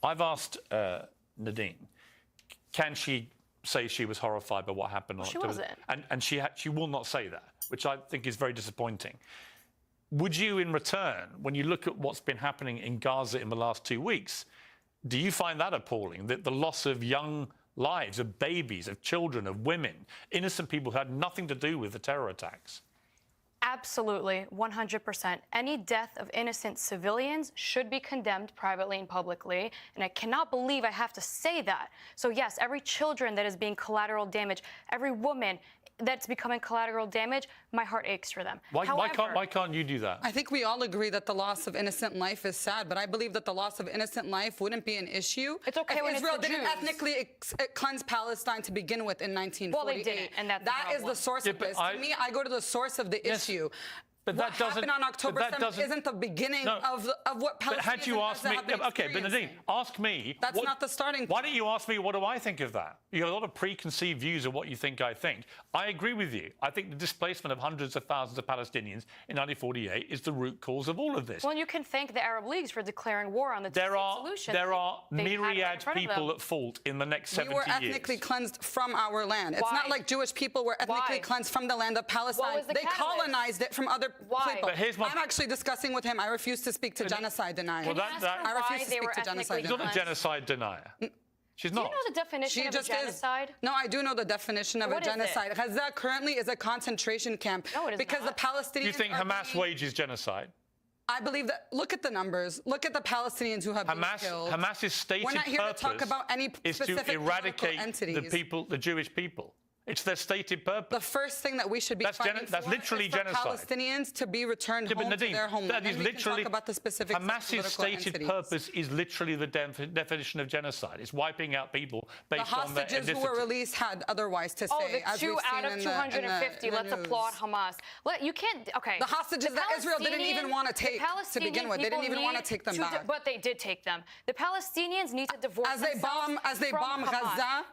I've asked Nadine, can she say she was horrified by what happened on October? She wasn't. And she will not say that, which I think is very disappointing. Would you, in return, when you look at what's been happening in Gaza in the last 2 weeks, do you find that appalling, that the loss of young lives, of babies, of children, of women, innocent people who had nothing to do with the terror attacks? Absolutely, 100%. Any death of innocent civilians should be condemned privately and publicly, and I cannot believe I have to say that. So yes, every children that is being collateral damage, every woman that's becoming collateral damage, my heart aches for them. Why can't you do that? I think we all agree that the loss of innocent life is sad, but I believe that the loss of innocent life wouldn't be an issue. It's okay if when Israel it's the didn't Jews. ethnically cleanse Palestine to begin with in 1948. Well, they didn't, and that's that is the source of this. To me, I go to the source of the issue. But what happened on October 7th isn't the beginning of what Palestinians but had you asked me, okay, but Nadine, ask me. That's not the starting point. Why don't you ask me what do I think of that? You have a lot of preconceived views of what you think I think. I agree with you. I think the displacement of hundreds of thousands of Palestinians in 1948 is the root cause of all of this. Well, you can thank the Arab Leagues for declaring war on the two-state solution. There are myriad people at fault in the next 70 years. We were ethnically cleansed from our land. It's not like Jewish people were ethnically cleansed from the land of Palestine. They colonized it from other people. I'm actually discussing with him. I refuse to speak to genocide deniers. I refuse to speak to genocide deniers. She's not a genocide denier. She's not. Do you know the definition of a genocide? No, I do know the definition of a genocide. Gaza currently is a concentration camp. No, it is because not. The Palestinians. You think Hamas wages genocide? I believe that. Look at the numbers. Look at the Palestinians who have been killed. Hamas's stated purpose. We're not here to talk about any specific is to eradicate entities. the Jewish people. It's their stated purpose. The first thing that we should be fighting that's literally is for genocide. Palestinians to be returned home to their homeland. That is literally, talk about the specifics Hamas's stated purpose is literally the definition of genocide. It's wiping out people based on their ethnicity. The hostages who were released had otherwise to say. The 2 out of 250. Let's applaud Hamas. You can't. Okay. The hostages that Israel didn't even want to take to begin with. They didn't even want to take them back. But they did take them. The Palestinians need to divorce themselves as they bomb Gaza,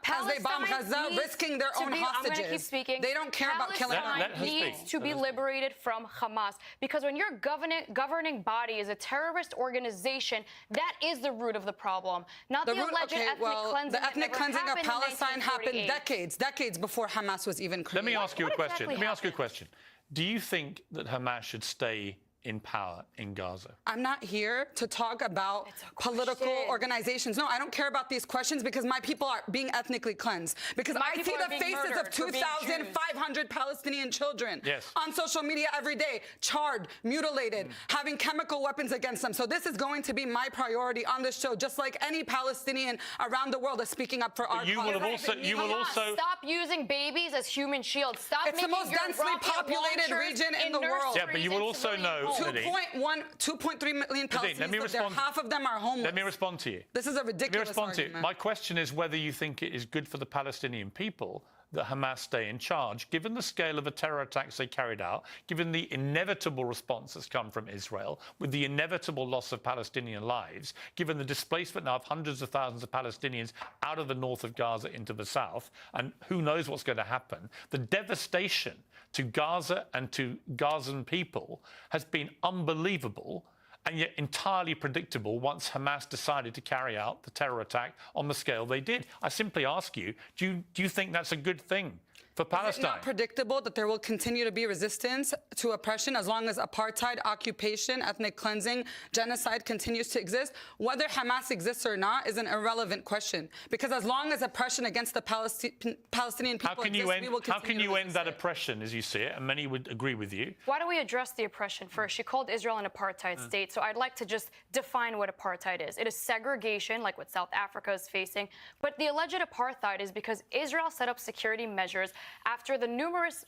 risking their own hostages. They don't care about killing Palestine needs to be liberated from Hamas, because when your governing body is a terrorist organization, that is the root of the problem, not the alleged ethnic cleansing. The ethnic cleansing of Palestine happened decades before Hamas was even created. Let me ask you a question. Do you think that Hamas should stay in power in Gaza? I'm not here to talk about political organizations. No, I don't care about these questions because my people are being ethnically cleansed. Because I see the faces of 2,500 Palestinian children on social media every day, charred, mutilated, having chemical weapons against them. So this is going to be my priority on this show, just like any Palestinian around the world is speaking up for our cause. You will also stop using babies as human shields. Stop it's making the most densely populated region in the world. Yeah, but you will also know 2.3 million Palestinians live there. Half of them are homeless. Let me respond to you. This is a ridiculous argument. My question is whether you think it is good for the Palestinian people that Hamas stay in charge, given the scale of the terror attacks they carried out, given the inevitable response that's come from Israel, with the inevitable loss of Palestinian lives, given the displacement now of hundreds of thousands of Palestinians out of the north of Gaza into the south, and who knows what's going to happen. The devastation to Gaza and to Gazan people has been unbelievable, and yet entirely predictable once Hamas decided to carry out the terror attack on the scale they did. I simply ask you, do you think that's a good thing for Palestine? Is it not predictable that there will continue to be resistance to oppression as long as apartheid, occupation, ethnic cleansing, genocide continues to exist? Whether Hamas exists or not is an irrelevant question, because as long as oppression against the Palestinian people exists, we will continue. How can you end that oppression as you see it? And many would agree with you. Why don't we address the oppression first? She called Israel an apartheid state, so I'd like to just define what apartheid is. It is segregation, like what South Africa is facing, but the alleged apartheid is because Israel set up security measures after the numerous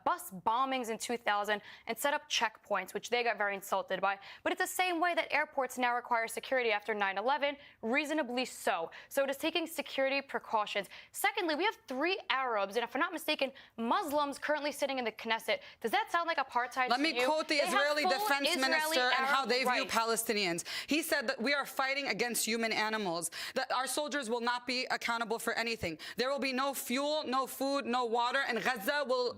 bus bombings in 2000 and set up checkpoints, which they got very insulted by. But it's the same way that airports now require security after 9/11, reasonably so. So it is taking security precautions. Secondly, we have 3 Arabs, and if I'm not mistaken, Muslims currently sitting in the Knesset. Does that sound like apartheid Let to me you? quote the Israeli defense minister and how they view Palestinians. He said that we are fighting against human animals, that our soldiers will not be accountable for anything. There will be no fuel, no food, no water, and Gaza will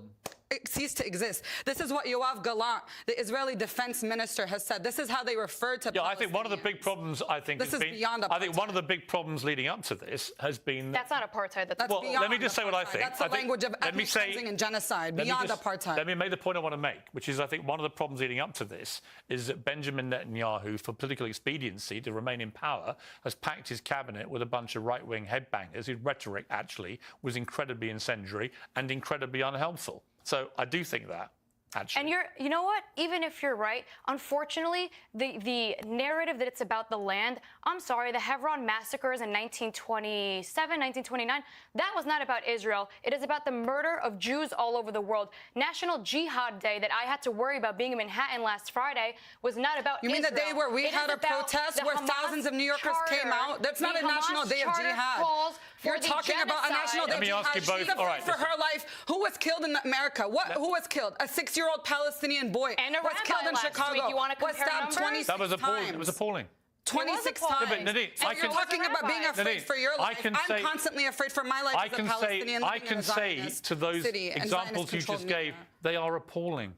cease to exist. This is what Yoav Gallant, the Israeli defense minister, has said. This is how they refer to Palestinians. I think one of the big problems, this is beyond apartheid. I think one of the big problems leading up to this has been... That's not apartheid. That's well, beyond let me just say what I think. That's the language of ethnic cleansing and genocide, beyond apartheid. Let me make the point I want to make, which is I think one of the problems leading up to this is that Benjamin Netanyahu, for political expediency to remain in power, has packed his cabinet with a bunch of right-wing headbangers whose rhetoric actually was incredibly incendiary and incredibly unhelpful. So I do think that, actually. And you know what? Even if you're right, unfortunately, the narrative that it's about the land, I'm sorry, the Hebron massacres in 1927, 1929, that was not about Israel. It is about the murder of Jews all over the world. National Jihad Day that I had to worry about being in Manhattan last Friday was not about Israel. You mean the day where we had a protest where thousands of New Yorkers came out? That's not a national day of jihad. You're talking about a national day of jihad. Let me ask you both. She's afraid for her life. Who was killed in America? Who was killed? A 6-year-old Palestinian boy was killed in Chicago. Was stabbed 26 times. That was appalling. It was appalling. 26 times. Yeah, but Nadine, and you're talking about being afraid for your life. I'm constantly afraid for my life as a Palestinian I can say to those examples you just gave, they are appalling.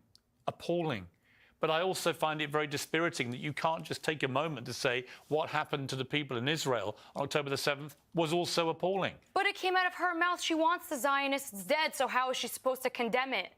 Appalling. But I also find it very dispiriting that you can't just take a moment to say what happened to the people in Israel on October the 7th was also appalling. But it came out of her mouth. She wants the Zionists dead, so how is she supposed to condemn it?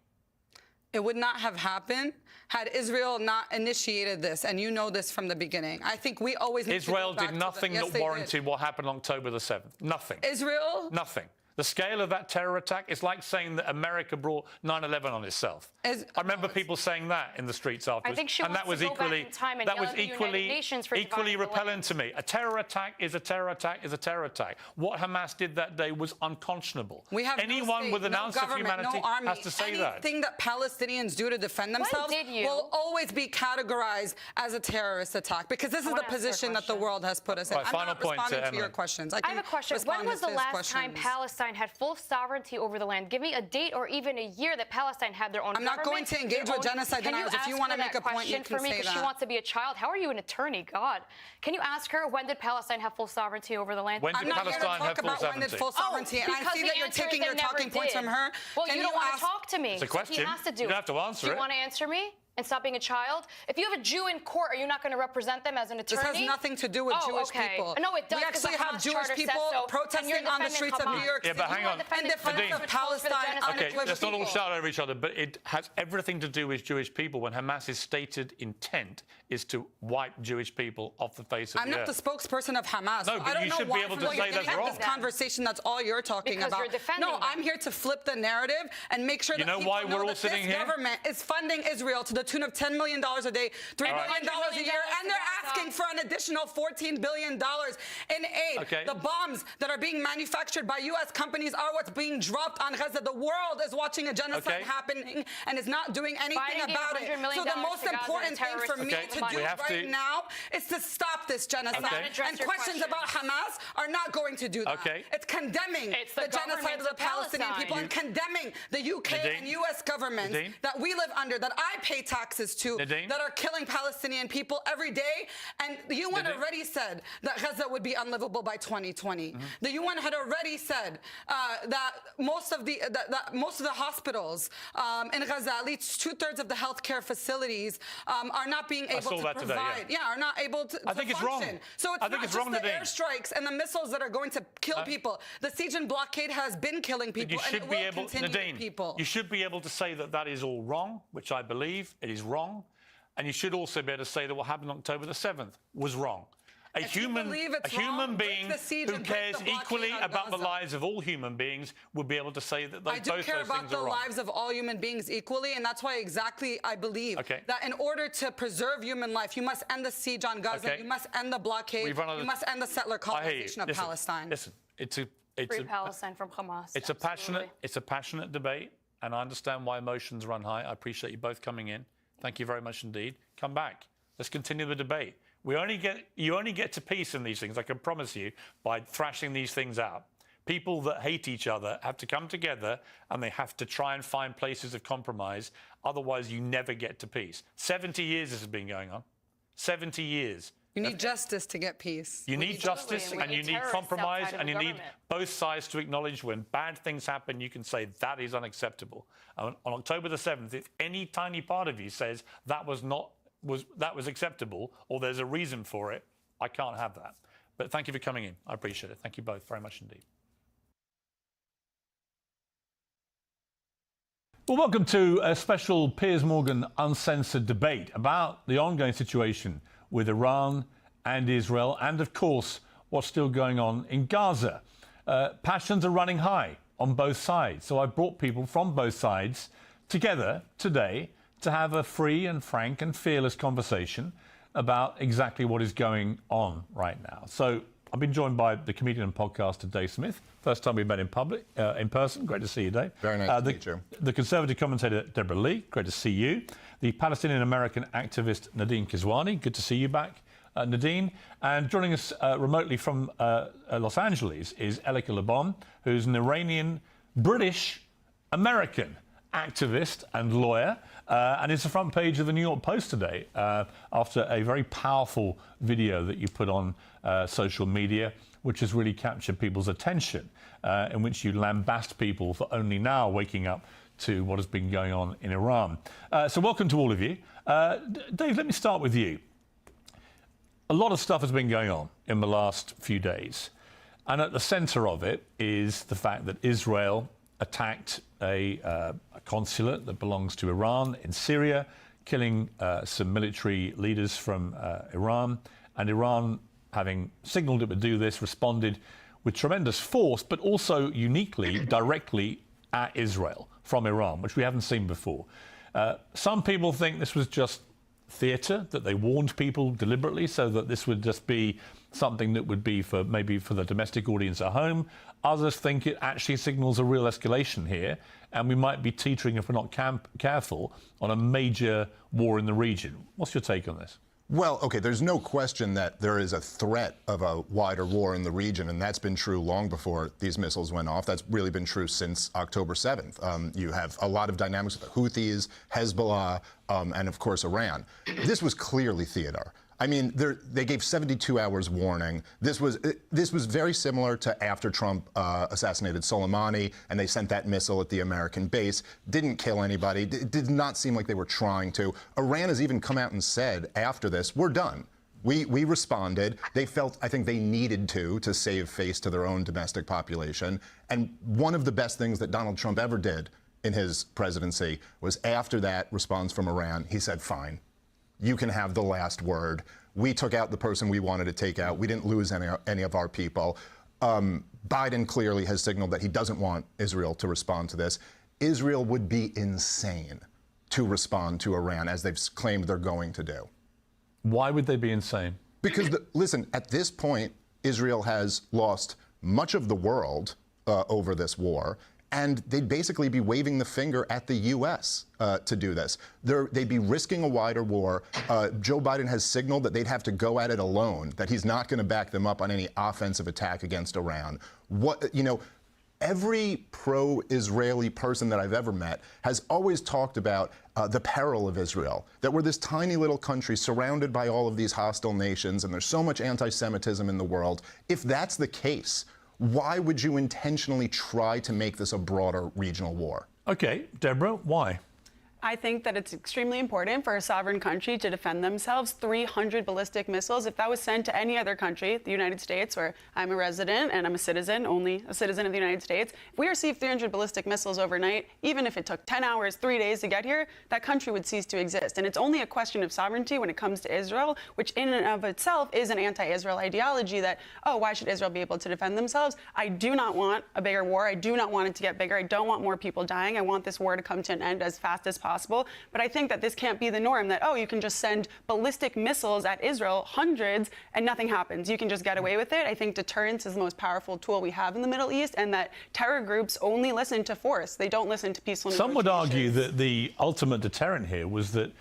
It would not have happened had Israel not initiated this, and you know this from the beginning. I think we always need Israel to go back did nothing to that warranted what happened on October the 7th. Nothing. Israel? Nothing. The scale of that terror attack is like saying that America brought 9/11 on itself. I remember people saying that in the streets afterwards. I think she and wants that was to go equally, back in time and that yell was at the United Nations for equally dividing the repellent to me. A terror attack is a terror attack is a terror attack. What Hamas did that day was unconscionable. We have anyone no state, with an no ounce government, of humanity no army. has to say that. Anything that Palestinians do to defend themselves will always be categorized as a terrorist attack, because this is the position that the world has put us in. Right, I'm final not point responding to your questions. I have a question. When was the last time Palestine had full sovereignty over the land? Give me a date or even a year that Palestine had their own government. I'm not going to engage with genocide deniers. If you want to make a point, you can say that. She wants to be a child. How are you an attorney? God. Can you ask her, when did Palestine have full sovereignty over the land? When did Palestine have full sovereignty? When did full sovereignty? And I see that you're taking your talking points from her. Well, you don't want to talk to me. It's a question. So he has to do you don't have to answer it. Do you want to answer me? And stop being a child? If you have a Jew in court, are you not going to represent them as an attorney? This has nothing to do with Jewish people. No, it does. We actually have Jewish people protesting on the streets of New York City. Yeah, but hang on. In defense of Palestine. Okay, let's not all shout over each other, but it has everything to do with Jewish people when Hamas's stated intent is to wipe Jewish people off the face of the earth. I'm not the spokesperson of Hamas. No, but you should be able to say that's wrong. This conversation, that's all you're talking about. You're defending I'm here to flip the narrative and make sure that you know why we're all that sitting this here? government is funding Israel to the tune of $10 million a day, $3 billion a year, and they're asking for an additional $14 billion in aid. Okay. The bombs that are being manufactured by U.S. companies are what's being dropped on Gaza. The world is watching a genocide happening and is not doing anything about it. So the most important thing for me to do right now is to stop this genocide. And questions about Hamas are not going to do that. It's condemning the genocide of the Palestinian people and condemning the UK and US governments that we live under, that I pay taxes to, that are killing Palestinian people every day. And the UN already said that Gaza would be unlivable by 2020. The UN had already said that most of the hospitals in Gaza, at least 2/3 of the healthcare facilities, are not being able to provide. Are not able to I think it's wrong. So it's not just the airstrikes and the missiles that are going to kill people. The siege and blockade has been killing people, and it will continue to people. You should be able to say that that is all wrong, which I believe it is wrong. And you should also be able to say that what happened on October the 7th was wrong. A human being who cares equally about the lives of all human beings would be able to say that both those things are wrong. I do care about the lives of all human beings equally, and that's why I believe that in order to preserve human life, you must end the siege on Gaza, you must end the blockade, you must end the settler colonization of Palestine. Listen, Free Palestine from Hamas. It's a passionate debate, and I understand why emotions run high. I appreciate you both coming in. Thank you very much indeed. Come back. Let's continue the debate. You only get to peace in these things, I can promise you, by thrashing these things out. People that hate each other have to come together and they have to try and find places of compromise. Otherwise, you never get to peace. 70 years this has been going on. 70 years. You need justice to get peace. You need justice and you need compromise and you need both sides to acknowledge when bad things happen, you can say that is unacceptable. On October the 7th, if any tiny part of you says that was acceptable or there's a reason for it, I can't have that. But thank you for coming in. I appreciate it. Thank you both very much indeed. Well, welcome to a special Piers Morgan Uncensored debate about the ongoing situation with Iran and Israel and, of course, what's still going on in Gaza. Passions are running high on both sides. So I brought people from both sides together today to have a free and frank and fearless conversation about exactly what is going on right now. So I've been joined by the comedian and podcaster Dave Smith. First time we met in person. Great to see you, Dave. Very nice to meet you. The conservative commentator Deborah Lee. Great to see you. The Palestinian-American activist Nadine Kiswani. Good to see you back, Nadine. And joining us remotely from Los Angeles is Elika Lebon, who's an Iranian-British-American activist and lawyer, and it's the front page of the New York Post today after a very powerful video that you put on social media, which has really captured people's attention, in which you lambast people for only now waking up to what has been going on in Iran. So welcome to all of you. Dave, let me start with you. A lot of stuff has been going on in the last few days, and at the centre of it is the fact that Israel attacked a consulate that belongs to Iran in Syria, killing some military leaders from Iran. And Iran, having signalled it would do this, responded with tremendous force, but also uniquely, directly at Israel from Iran, which we haven't seen before. Some people think this was just theatre, that they warned people deliberately so that this would just be something that would be for maybe for the domestic audience at home. Others think it actually signals a real escalation here, and we might be teetering, if we're not careful, on a major war in the region. What's your take on this? Well, okay, there's no question that there is a threat of a wider war in the region, and that's been true long before these missiles went off. That's really been true since October 7th. You have a lot of dynamics with the Houthis, Hezbollah, and of course Iran. This was clearly theater. I mean, they gave 72 hours warning. This was very similar to after Trump assassinated Soleimani, and they sent that missile at the American base. Didn't kill anybody. It did not seem like they were trying to. Iran has even come out and said after this, we're done. We responded. They felt, I think they needed to save face to their own domestic population. And one of the best things that Donald Trump ever did in his presidency was after that response from Iran, he said, fine. You can have the last word. We took out the person we wanted to take out. We didn't lose any of our people. Biden clearly has signaled that he doesn't want Israel to respond to this. Israel would be insane to respond to Iran, as they've claimed they're going to do. Why would they be insane? Because, listen, at this point, Israel has lost much of the world over this war, and they'd basically be waving the finger at the U.S. To do this. They'd be risking a wider war. Joe Biden has signaled that they'd have to go at it alone, that he's not going to back them up on any offensive attack against Iran. Every pro-Israeli person that I've ever met has always talked about the peril of Israel, that we're this tiny little country surrounded by all of these hostile nations, and there's so much anti-Semitism in the world. If that's the case, why would you intentionally try to make this a broader regional war? Okay, Deborah, why? I think that it's extremely important for a sovereign country to defend themselves. 300 ballistic missiles, if that was sent to any other country, the United States, where I'm a resident and I'm a citizen, only a citizen of the United States, if we received 300 ballistic missiles overnight, even if it took 10 hours, 3 days to get here, that country would cease to exist. And it's only a question of sovereignty when it comes to Israel, which in and of itself is an anti-Israel ideology that, oh, why should Israel be able to defend themselves? I do not want a bigger war. I do not want it to get bigger. I don't want more people dying. I want this war to come to an end as fast as possible. But I think that this can't be the norm, that, oh, you can just send ballistic missiles at Israel, hundreds, and nothing happens. You can just get away with it. I think deterrence is the most powerful tool we have in the Middle East, and that terror groups only listen to force. They don't listen to peaceful negotiations. Some would argue that the ultimate deterrent here was that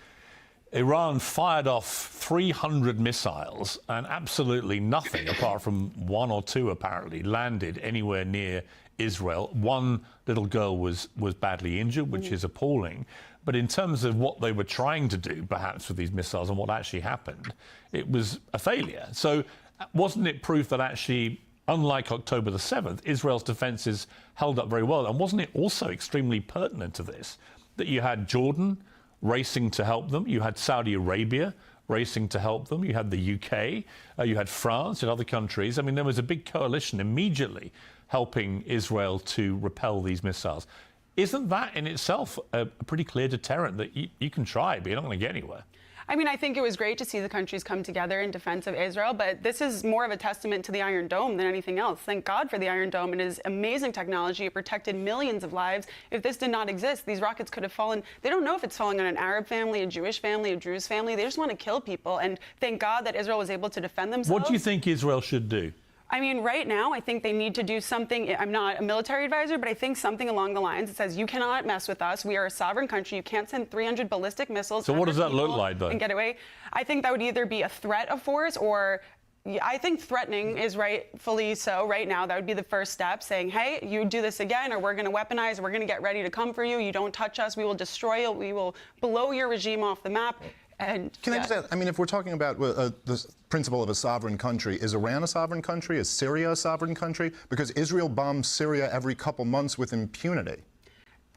Iran fired off 300 missiles and absolutely nothing, apart from one or two apparently, landed anywhere near Israel. One little girl was badly injured, which is appalling. But in terms of what they were trying to do, perhaps, with these missiles and what actually happened, it was a failure. So wasn't it proof that actually, unlike October the 7th, Israel's defenses held up very well? And wasn't it also extremely pertinent to this that you had Jordan racing to help them, you had Saudi Arabia racing to help them, you had the UK, you had France and other countries. I mean, there was a big coalition immediately helping Israel to repel these missiles. Isn't that in itself a pretty clear deterrent that you can try, but you're not going to get anywhere? I mean, I think it was great to see the countries come together in defense of Israel, but this is more of a testament to the Iron Dome than anything else. Thank God for the Iron Dome. It is amazing technology. It protected millions of lives. If this did not exist, these rockets could have fallen. They don't know if it's falling on an Arab family, a Jewish family, a Druze family. They just want to kill people. And thank God that Israel was able to defend themselves. What do you think Israel should do? I mean, right now, I think they need to do something. I'm not a military advisor, but I think something along the lines that says, you cannot mess with us. We are a sovereign country. You can't send 300 ballistic missiles. So what does that look like, though? And get away. I think that would either be a threat of force or I think threatening is rightfully so right now. That would be the first step, saying, hey, you do this again, or we're going to weaponize, we're going to get ready to come for you. You don't touch us. We will destroy you. We will blow your regime off the map. And, Can I just ask, I mean, if we're talking about the principle of a sovereign country, is Iran a sovereign country? Is Syria a sovereign country? Because Israel bombs Syria every couple months with impunity.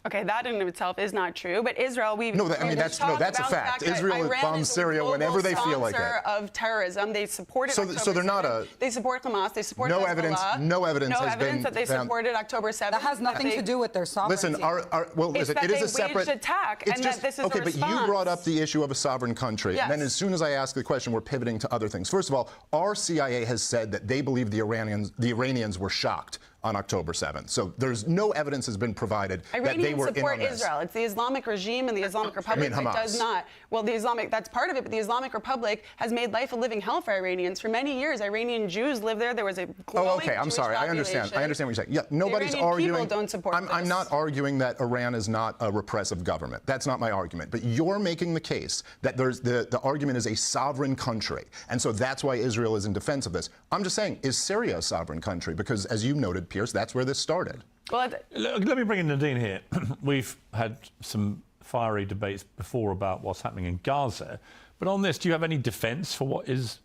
Okay, that in itself is not true, but Israel, that's a fact. Israel bombs Syria whenever they feel like it. Of terrorism, they supported. So they're not a. They support Hamas. They support no evidence. No evidence has been that they supported October 7th. That has nothing to do with their sovereignty. Listen, it is a separate attack, and that this is okay. A But you brought up the issue of a sovereign country, yes. And then as soon as I ask the question, we're pivoting to other things. First of all, our CIA has said that they believe the Iranians were shocked on October 7th. So there's no evidence has been provided that they were in on this. Israel. It's the Islamic regime and the Islamic Republic that does not. Well, that's part of it, but the Islamic Republic has made life a living hell for Iranians. For many years, Iranian Jews lived there. There was a growing okay. I'm Jewish sorry. I understand. I understand what you're saying. Yeah, nobody's arguing. People don't support I'm not arguing that Iran is not a repressive government. That's not my argument. But you're making the case that there's the argument is a sovereign country, and so that's why Israel is in defense of this. I'm just saying, is Syria a sovereign country? Because as you noted, Pierce, that's where this started. Well, let me bring in Nadine here. We've had some fiery debates before about what's happening in Gaza. But on this, do you have any defense for what is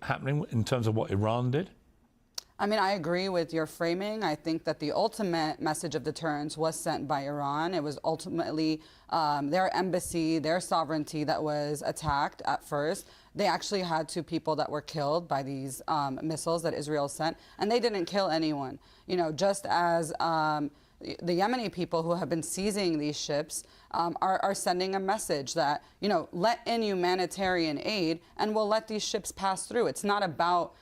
happening in terms of what Iran did? I mean, I agree with your framing. I think that the ultimate message of deterrence was sent by Iran. It was ultimately their embassy, their sovereignty that was attacked at first. They actually had 2 people that were killed by these missiles that Israel sent, and they didn't kill anyone. You know, just as the Yemeni people who have been seizing these ships are sending a message that, you know, let in humanitarian aid and we'll let these ships pass through. It's not about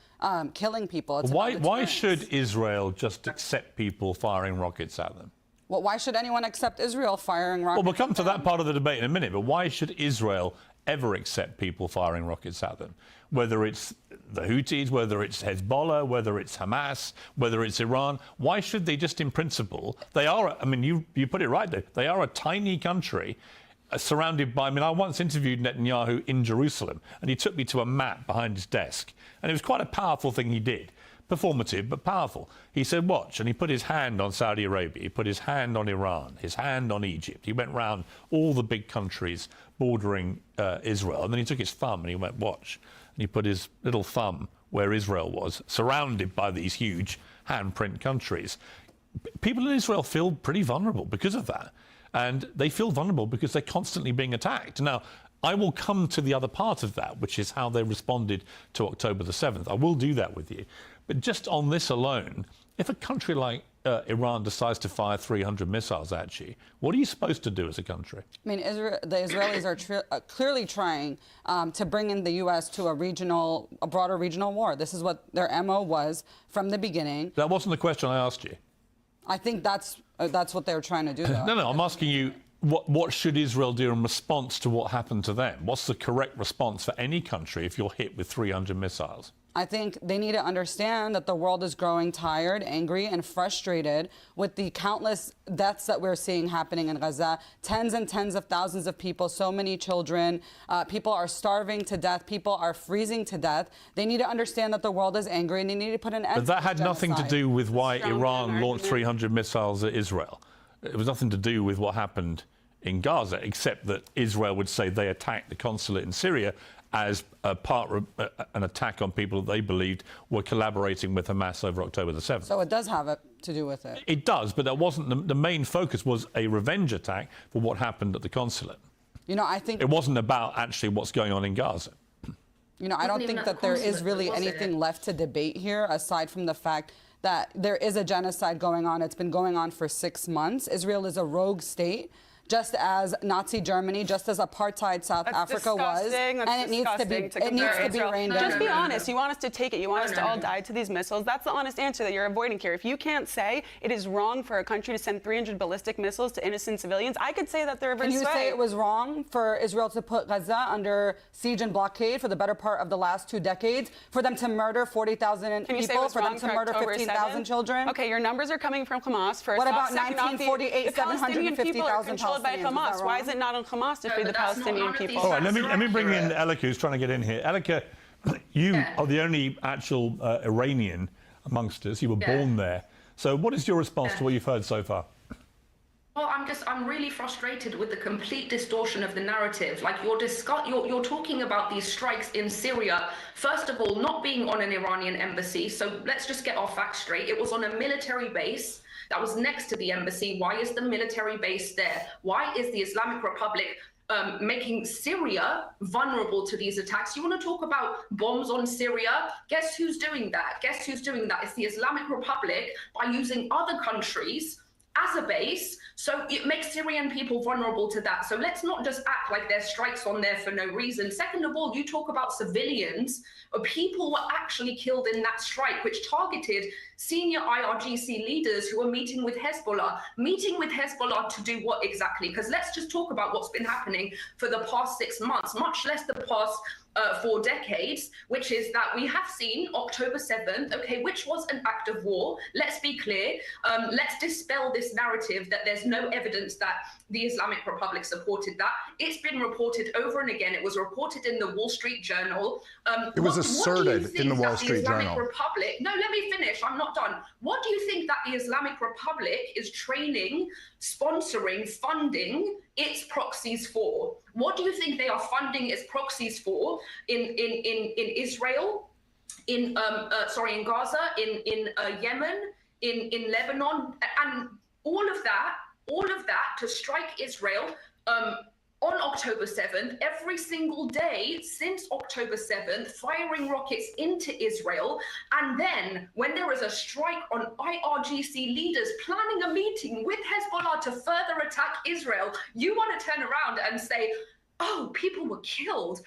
killing people. It's why should Israel just accept people firing rockets at them? Well, why should anyone accept Israel firing rockets? Well, we'll come to that part of the debate in a minute, but why should Israel ever accept people firing rockets at them? Whether it's the Houthis, whether it's Hezbollah, whether it's Hamas, whether it's Iran, why should they just in principle? They are, I mean, you put it right there, they are a tiny country surrounded by, I mean, I once interviewed Netanyahu in Jerusalem, and he took me to a map behind his desk, and it was quite a powerful thing he did. Performative, but powerful. He said, watch, and he put his hand on Saudi Arabia, he put his hand on Iran, his hand on Egypt. He went round all the big countries bordering Israel, and then he took his thumb and he went, watch, and he put his little thumb where Israel was, surrounded by these huge handprint countries. People in Israel feel pretty vulnerable because of that, and they feel vulnerable because they're constantly being attacked. Now, I will come to the other part of that, which is how they responded to October the 7th. I will do that with you. But just on this alone, if a country like Iran decides to fire 300 missiles at you, what are you supposed to do as a country? I mean, the Israelis are clearly trying to bring in the U.S. to a broader regional war. This is what their MO was from the beginning. That wasn't the question I asked you. I think that's what they're trying to do, though. No, I'm asking you, what should Israel do in response to what happened to them? What's the correct response for any country if you're hit with 300 missiles? I think they need to understand that the world is growing tired, angry, and frustrated with the countless deaths that we're seeing happening in Gaza. Tens and tens of thousands of people, so many children. People are starving to death. People are freezing to death. They need to understand that the world is angry, and they need to put an end to But that had genocide. nothing to do with why Iran launched 300 missiles at Israel. It was nothing to do with what happened in Gaza, except that Israel would say they attacked the consulate in Syria as an attack on people that they believed were collaborating with Hamas over October the 7th. So it does have to do with it. It does, but that wasn't the main focus. Was a revenge attack for what happened at the consulate. You know, I think it wasn't about actually what's going on in Gaza. You know, I don't think that there is really anything left to debate here, aside from the fact that there is a genocide going on. It's been going on for 6 months. Israel is a rogue state, just as Nazi Germany, just as apartheid South Africa was, and it needs to be reined in. Just be honest. You want us to take it. You want us to all die to these missiles. That's the honest answer that you're avoiding here. If you can't say it is wrong for a country to send 300 ballistic missiles to innocent civilians, I could say that they're Can you say it was wrong for Israel to put Gaza under siege and blockade for the better part of the last 2 decades, for them to murder 40,000 people, for them to murder 15,000 children? Okay, your numbers are coming from Hamas. First what about off, 1948, 750,000 Palestinians by Hamas. Why is it not on Hamas to free the Palestinian people? All right, let me bring in Elika, who's trying to get in here. Elika, you are the only actual Iranian amongst us. You were born there. So what is your response to what you've heard so far? Well, I'm really frustrated with the complete distortion of the narrative. Like you're talking about these strikes in Syria, first of all, not being on an Iranian embassy. So let's just get our facts straight. It was on a military base that was next to the embassy. Why is the military base there? Why is the Islamic Republic making Syria vulnerable to these attacks? You want to talk about bombs on Syria? Guess who's doing that? Guess who's doing that? It's the Islamic Republic by using other countries as a base, so it makes Syrian people vulnerable to that. So let's not just act like there's strikes on there for no reason. Second of all, you talk about civilians, or people were actually killed in that strike, which targeted senior IRGC leaders who were meeting with Hezbollah. Meeting with Hezbollah to do what exactly? Because let's just talk about what's been happening for the past 6 months, much less the past 4 decades, which is that we have seen October 7th, okay, which was an act of war. Let's be clear. Let's dispel this narrative that there's no evidence that the Islamic Republic supported that. It's been reported over and again. It was reported in the Wall Street Journal. It was asserted in the Wall Street Journal. Republic, no, let me finish. I'm not done. What do you think that the Islamic Republic is training, sponsoring, funding its proxies for? What do you think they are funding its proxies for in Israel, in Gaza, in Yemen, in Lebanon, and all of that to strike Israel on October 7th, every single day since October 7th, firing rockets into Israel. And then when there is a strike on IRGC leaders planning a meeting with Hezbollah to further attack Israel, you want to turn around and say, oh, people were killed.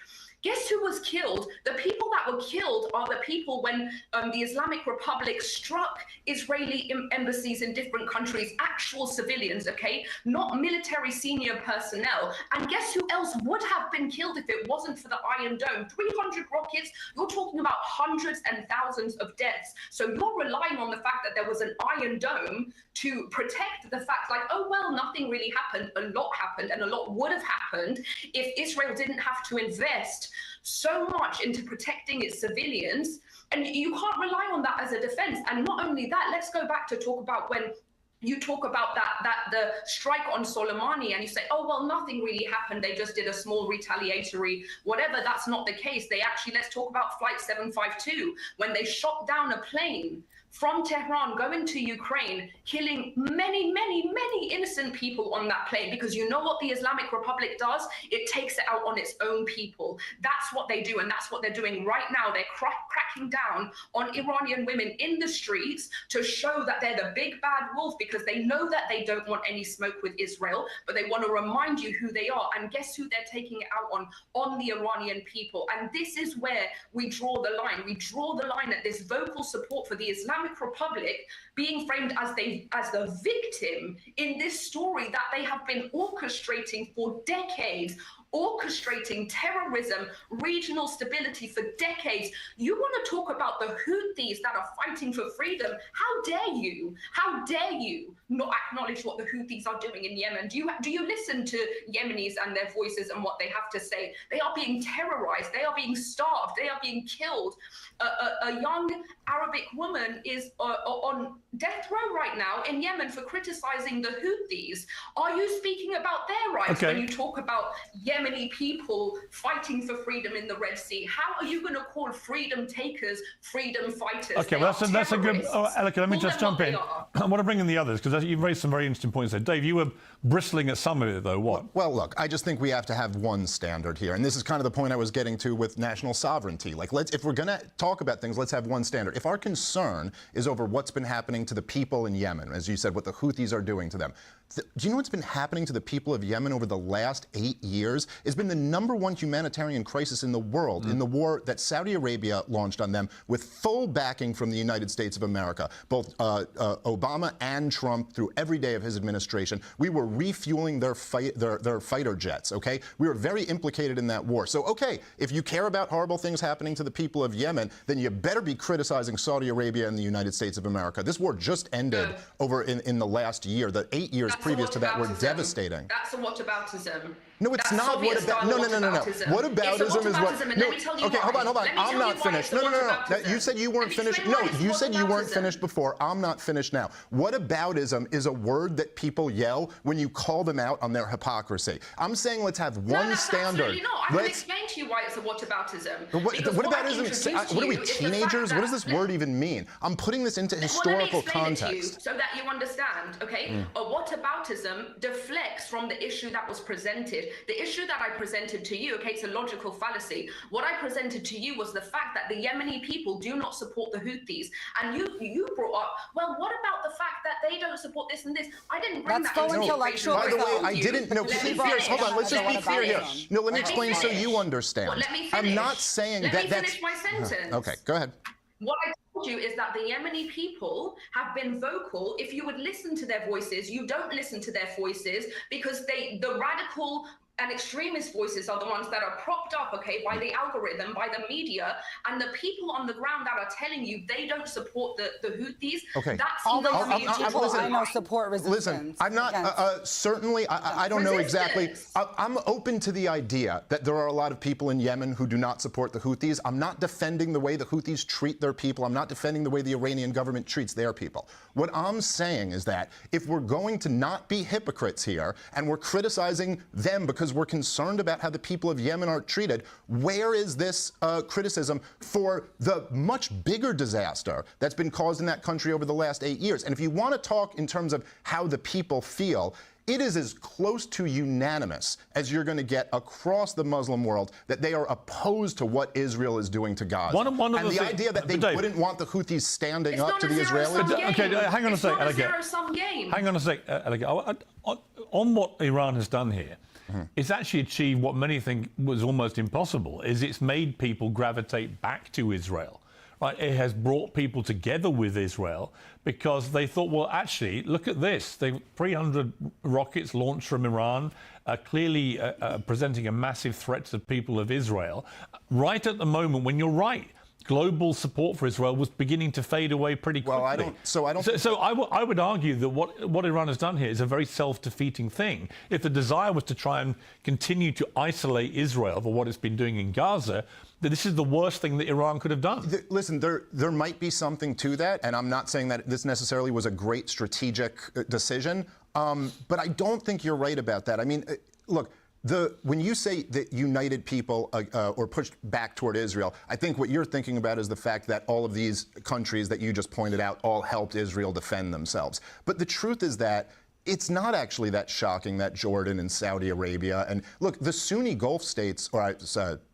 Guess who was killed? The people that were killed are the people when the Islamic Republic struck Israeli embassies in different countries, actual civilians, okay? Not military senior personnel. And guess who else would have been killed if it wasn't for the Iron Dome? 300 rockets, you're talking about hundreds and thousands of deaths. So you're relying on the fact that there was an Iron Dome to protect the fact, like, oh, well, nothing really happened. A lot happened, and a lot would have happened if Israel didn't have to invest so much into protecting its civilians. And you can't rely on that as a defense. And not only that, let's go back to talk about when you talk about the strike on Soleimani and you say, oh, well, nothing really happened. They just did a small retaliatory whatever. That's not the case. They actually, let's talk about Flight 752, when they shot down a plane from Tehran going to Ukraine, killing many, many, many innocent people on that plane, because you know what the Islamic Republic does? It takes it out on its own people. That's what they do, and that's what they're doing right now. They're cracking down on Iranian women in the streets to show that they're the big bad wolf, because they know that they don't want any smoke with Israel, but they want to remind you who they are. And guess who they're taking it out on the Iranian people. And this is where we draw the line. We draw the line at this vocal support for the Islamic Republic being framed as the victim in this story that they have been orchestrating for decades, orchestrating terrorism, regional stability for decades. You want to talk about the Houthis that are fighting for freedom? How dare you? How dare you not acknowledge what the Houthis are doing in Yemen? Do you listen to Yemenis and their voices and what they have to say? They are being terrorized. They are being starved. They are being killed. A young Arabic woman is on death row right now in Yemen for criticizing the Houthis. Are you speaking about their rights when you talk about Yemeni people fighting for freedom in the Red Sea? How are you going to call freedom takers freedom fighters? Okay, well, that's a good... Oh, Elika, let me just jump in. I want to bring in the others, because you've raised some very interesting points there. Dave, you were bristling at some of it, though. What? Well, look, I just think we have to have one standard here. And this is kind of the point I was getting to with national sovereignty. Like, if we're going to talk about things, let's have one standard. If our concern is over what's been happening to the people in Yemen, as you said, what the Houthis are doing to them, do you know what's been happening to the people of Yemen over the last 8 years? It's been the #1 humanitarian crisis in the world, in the war that Saudi Arabia launched on them with full backing from the United States of America. Both Obama and Trump, through every day of his administration, we were refueling their fighter jets, okay? We were very implicated in that war. So, okay, if you care about horrible things happening to the people of Yemen, then you better be criticizing Saudi Arabia and the United States of America. This war just ended over in the last year. The 8 years previous to that were devastating. That's a whataboutism. No, it's not what about. No. Whataboutism is what. No. Okay, hold on. I'm not finished. No. You said you weren't finished. No, you said you weren't finished before. I'm not finished now. Whataboutism is a word that people yell when you call them out on their hypocrisy. I'm saying let's have one standard. Absolutely not. I can explain to you why it's a whataboutism. Whataboutism? What are we, teenagers? What does this word even mean? I'm putting this into historical context. So that you understand, okay? A whataboutism deflects from the issue that was presented. The issue that I presented to you, okay, it's a logical fallacy. What I presented to you was the fact that the Yemeni people do not support the Houthis. And you brought up, well, what about the fact that they don't support this and this? I didn't bring that into intellectual. By the way, I didn't. No, hold on. Let's just be clear here. No, let me explain so you understand. Well, let me finish. I'm not saying that. Let me finish my sentence. Okay, go ahead. What I told you is that the Yemeni people have been vocal. If you would listen to their voices, you don't listen to their voices because the radical and extremist voices are the ones that are propped up, okay, by the algorithm, by the media, and the people on the ground that are telling you they don't support the Houthis. Okay. That's all those people I know support resistance. Listen, I'm not certainly. I don't know exactly. I'm open to the idea that there are a lot of people in Yemen who do not support the Houthis. I'm not defending the way the Houthis treat their people. I'm not defending the way the Iranian government treats their people. What I'm saying is that if we're going to not be hypocrites here and we're criticizing them because we're concerned about how the people of Yemen are treated, where is this criticism for the much bigger disaster that's been caused in that country over the last 8 years? And if you want to talk in terms of how the people feel, it is as close to unanimous as you're going to get across the Muslim world that they are opposed to what Israel is doing to Gaza. And the idea that they wouldn't want the Houthis standing up to the Israelis. Okay, hang on a sec, Elika. Hang on a sec, Elika. On what Iran has done here, it's actually achieved what many think was almost impossible, is it's made people gravitate back to Israel. Right? It has brought people together with Israel because they thought, well, actually, look at this. 300 rockets launched from Iran, clearly presenting a massive threat to the people of Israel. Right at the moment when you're right, global support for Israel was beginning to fade away pretty quickly. Well, I would argue that what Iran has done here is a very self-defeating thing. If the desire was to try and continue to isolate Israel for what it's been doing in Gaza, that this is the worst thing that Iran could have done. Listen, there might be something to that, and I'm not saying that this necessarily was a great strategic decision, but I don't think you're right about that. I mean, look, when you say that united people or pushed back toward Israel, I think what you're thinking about is the fact that all of these countries that you just pointed out all helped Israel defend themselves. But the truth is that it's not actually that shocking that Jordan and Saudi Arabia and look, the Sunni Gulf states,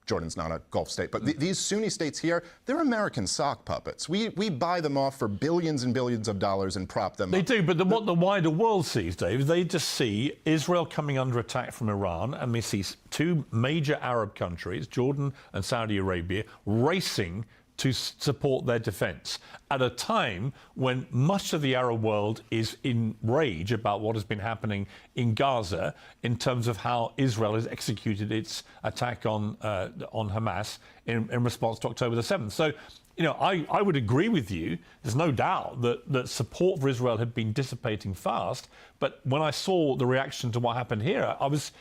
Jordan's not a Gulf state, but these Sunni states here, they're American sock puppets. We buy them off for billions and billions of dollars and prop them up. They do, but what the wider world sees, Dave, they just see Israel coming under attack from Iran, and they see two major Arab countries, Jordan and Saudi Arabia, racing to support their defense at a time when much of the Arab world is in rage about what has been happening in Gaza in terms of how Israel has executed its attack on Hamas in response to October the 7th. So, you know, I would agree with you. There's no doubt that support for Israel had been dissipating fast. But when I saw the reaction to what happened here, I was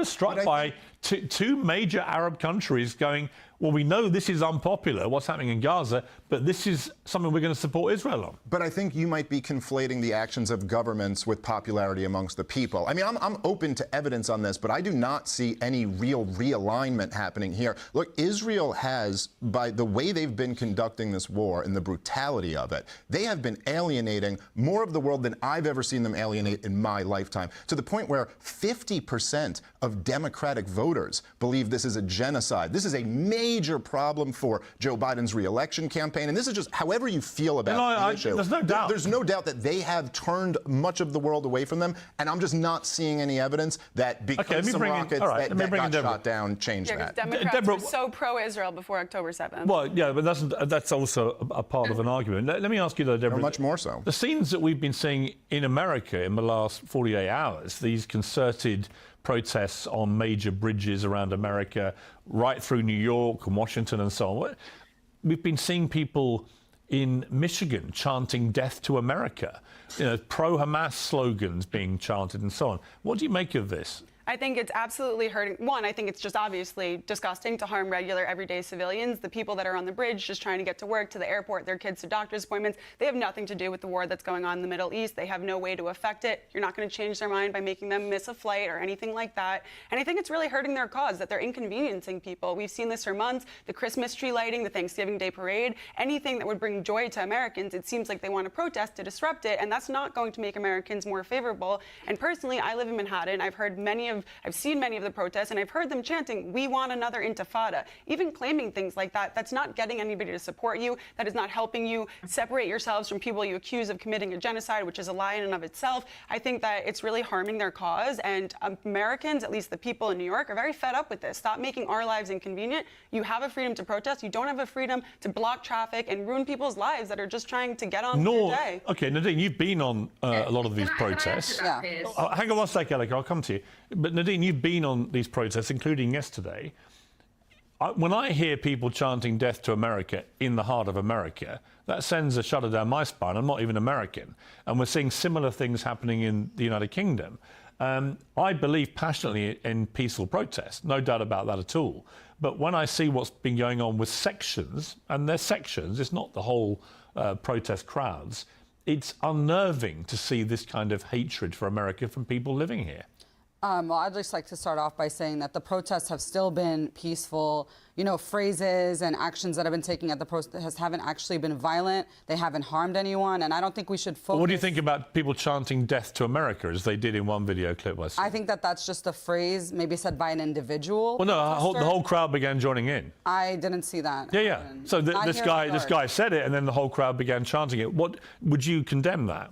struck by two major Arab countries going, well, we know this is unpopular, what's happening in Gaza, but this is something we're going to support Israel on. But I think you might be conflating the actions of governments with popularity amongst the people. I mean, I'm open to evidence on this, but I do not see any real realignment happening here. Look, Israel has, by the way they've been conducting this war and the brutality of it, they have been alienating more of the world than I've ever seen them alienate in my lifetime, to the point where 50% of Democratic voters believe this is a genocide. This is a major problem for Joe Biden's re-election campaign, and this is just however you feel about the issue. There's no doubt. There's no doubt that they have turned much of the world away from them, and I'm just not seeing any evidence that because some rockets that got shot down changed that. Democrats were so pro-Israel before October 7th. Well, yeah, but that's also a part of an argument. Let me ask you though, Deborah. Much more so. The scenes that we've been seeing in America in the last 48 hours, these concerted protests on major bridges around America, right through New York and Washington and so on. We've been seeing people in Michigan chanting "Death to America," you know, pro-Hamas slogans being chanted and so on. What do you make of this? I think it's absolutely hurting. One, I think it's just obviously disgusting to harm regular, everyday civilians. The people that are on the bridge just trying to get to work, to the airport, their kids to doctor's appointments, they have nothing to do with the war that's going on in the Middle East. They have no way to affect it. You're not going to change their mind by making them miss a flight or anything like that. And I think it's really hurting their cause, that they're inconveniencing people. We've seen this for months. The Christmas tree lighting, the Thanksgiving Day parade, anything that would bring joy to Americans, it seems like they want to protest to disrupt it, and that's not going to make Americans more favorable. And personally, I live in Manhattan. I've seen many of the protests, and I've heard them chanting, "We want another intifada." Even claiming things like that, that's not getting anybody to support you. That is not helping you separate yourselves from people you accuse of committing a genocide, which is a lie in and of itself. I think that it's really harming their cause, and Americans, at least the people in New York, are very fed up with this. Stop making our lives inconvenient. You have a freedom to protest. You don't have a freedom to block traffic and ruin people's lives that are just trying to get on with their day. Okay, Nadine, you've been on a lot of these protests. Hang on one sec, Alec, I'll come to you. But Nadine, you've been on these protests, including yesterday. When I hear people chanting "Death to America" in the heart of America, that sends a shudder down my spine. I'm not even American. And we're seeing similar things happening in the United Kingdom. I believe passionately in peaceful protest, no doubt about that at all. But when I see what's been going on with sections, and they're sections, it's not the whole protest crowds, it's unnerving to see this kind of hatred for America from people living here. Well, I'd just like to start off by saying that the protests have still been peaceful. You know, phrases and actions that have been taken at the protests haven't actually been violent. They haven't harmed anyone, and I don't think we should focus. What do you think about people chanting "Death to America" as they did in one video clip I saw? I think that that's just a phrase maybe said by an individual. Well, no, the whole crowd began joining in. I didn't see that. Yeah. So this guy said it, and then the whole crowd began chanting it. What would you condemn that?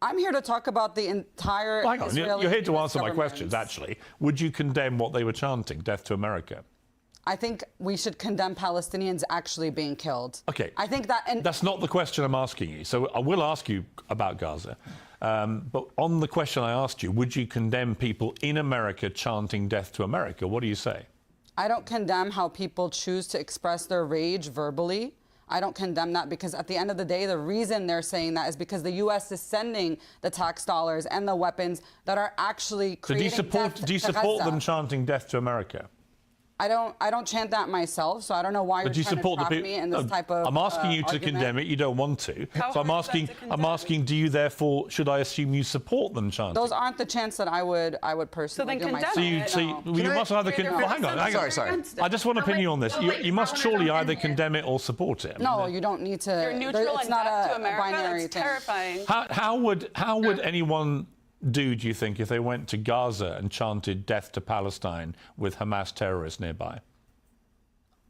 I'm here to talk about the entire Hang on, Israeli you're here to answer my government. questions, actually. Would you condemn what they were chanting, death to America? I think we should condemn Palestinians actually being killed. Okay. I think that... That's not the question I'm asking you. So I will ask you about Gaza. But on the question I asked you, would you condemn people in America chanting death to America? What do you say? I don't condemn how people choose to express their rage verbally. I don't condemn that because at the end of the day, the reason they're saying that is because the U.S. is sending the tax dollars and the weapons that are actually creating death do you to support Gaza. them chanting death to America? I don't chant that myself, so I don't know why But do you're you trying support to trap the me in this type of I'm asking you to argument. condemn it. You don't want to. How So I'm hard is that asking. to I'm condemn? asking. Do you therefore? Should I assume you support them chanting? Those aren't the chants that I would personally do myself. You must either. Well, hang on. Sorry. I just want an opinion on this. You must surely either condemn it or support it. No, you don't need to. You're neutral It's and not death to a America. binary That's thing. terrifying. How would anyone do you think, if they went to Gaza and chanted death to Palestine with Hamas terrorists nearby?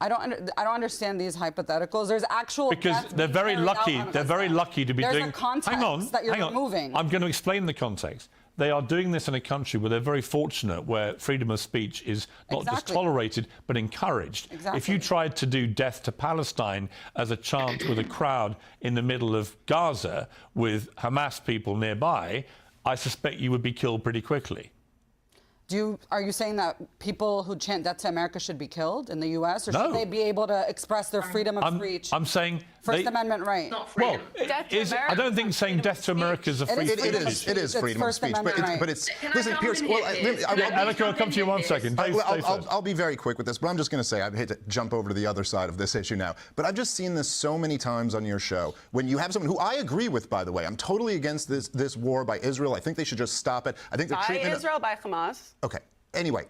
I don't understand these hypotheticals. There's actual Because death they're being very carried out lucky. on They're very Gaza. lucky to be There's doing. a context hang on, that you're hang on. removing. I'm going to explain the context. They are doing this in a country where they're very fortunate, where freedom of speech is not just Exactly. tolerated but encouraged. Exactly. If you tried to do death to Palestine as a chant with a crowd in the middle of Gaza with Hamas people nearby, I suspect you would be killed pretty quickly. Are you saying that people who chant death to America should be killed in the U.S. or No. should they be able to express their freedom of speech? I'm saying First Amendment right. Well, I don't think saying death to America is a free speech. It is freedom of speech, but it's listen, Piers. Well, Alec, I'll come to you in 1 second. Dave, I'll be very quick with this, but I'm just going to say I hate to jump over to the other side of this issue now, but I've just seen this so many times on your show when you have someone who I agree with, by the way. I'm totally against this war by Israel. I think they should just stop it. I think the By treatment. Israel, by Hamas. Okay. Anyway,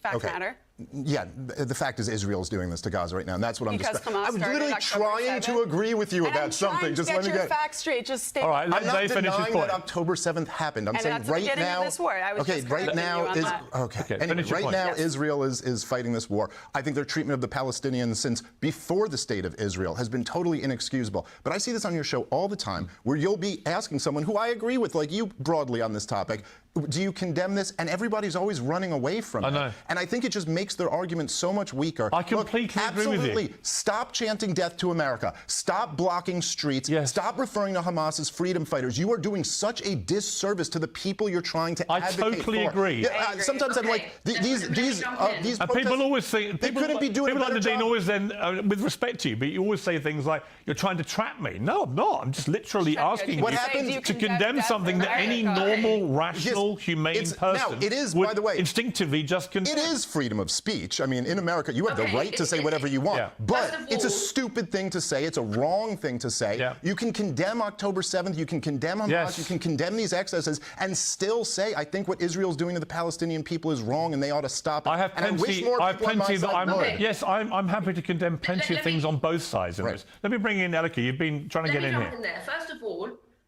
Facts matter. Yeah, the fact is Israel's doing this to Gaza right now, and that's what Because I'm just. Hamas I was started literally October trying 7th. to agree with you And about I'm something. trying Just to let me get your get. facts straight. Just stay. All right, I'm not Dave, finish his denying point. that October 7th happened. I'm And saying that's the right beginning now. of this war. I was Okay, just right correcting now you on is that. okay. Anyway, finish your right point. now Yes. Israel is fighting this war. I think their treatment of the Palestinians since before the state of Israel has been totally inexcusable. But I see this on your show all the time, where you'll be asking someone who I agree with, like you broadly on this topic, do you condemn this? And everybody's always running away from it. I know. And I think it just makes their argument so much weaker. I completely agree with you. Absolutely. Stop chanting death to America. Stop blocking streets. Yes. Stop referring to Hamas as freedom fighters. You are doing such a disservice to the people you're trying to advocate for. I totally agree. Yeah, I agree. sometimes I'm like, these And protests, people always think they couldn't be doing a people better like Nadine job. always then, with respect to you, but you always say things like, "You're trying to trap me." No, I'm not. I'm just literally asking What you happened- to condemn something that any normal, rational, humane It's- person now, it is, would by the way, instinctively just condemn. It is freedom of speech. I mean, in America, you have the right to say whatever you want. Yeah. But First of it's a all- stupid thing to say. It's a wrong thing to say. Yeah. You can condemn October 7th. You can condemn Hamas. Yes. You can condemn these excesses and still say, I think what Israel's doing to the Palestinian people is wrong and they ought to stop it. I have and I wish plenty. more I have people on my plenty that side I'm. would. Yes, I'm happy to condemn plenty of things on both sides in Right. this. Let me bring in Elika. You've been trying to Let get me in jump here. in there.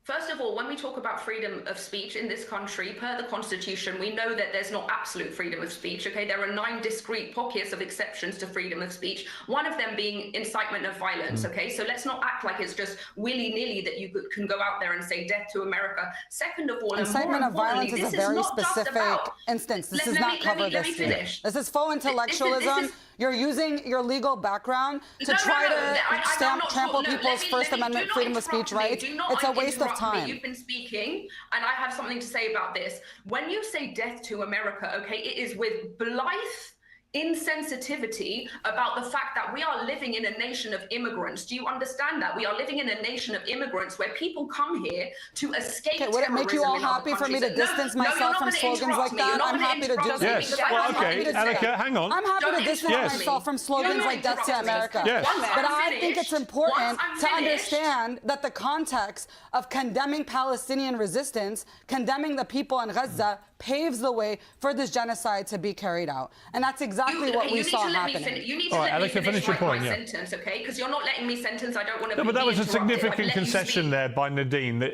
First of all, when we talk about freedom of speech in this country, per the Constitution, we know that there's not absolute freedom of speech, okay? There are 9 discrete pockets of exceptions to freedom of speech, one of them being incitement of violence, okay? So let's not act like it's just willy-nilly that you can go out there and say death to America. Second of all, Incitement of violence is a very specific instance. This does not cover this here. Finish. This is faux intellectualism. You're using your legal background to try to trample people's First Amendment freedom of speech rights. It's a waste of time. You've been speaking, and I have something to say about this. When you say death to America, okay, it is with blithe insensitivity about the fact that we are living in a nation of immigrants. Do you understand that? We are living in a nation of immigrants where people come here to escape terrorism. Would it make you all happy for me to distance myself from slogans like that? I'm happy to do that. Yes. Well, okay, Elika, hang on. I'm happy to distance myself from slogans like death to America. Yes. But I think it's important to understand that the context of condemning Palestinian resistance, condemning the people in Gaza, paves the way for this genocide to be carried out. And that's exactly what we saw happening. You need to let me finish my sentence, okay? Because you're not letting me sentence. I don't want to be No, but that was a interrupted. significant concession there by Nadine. That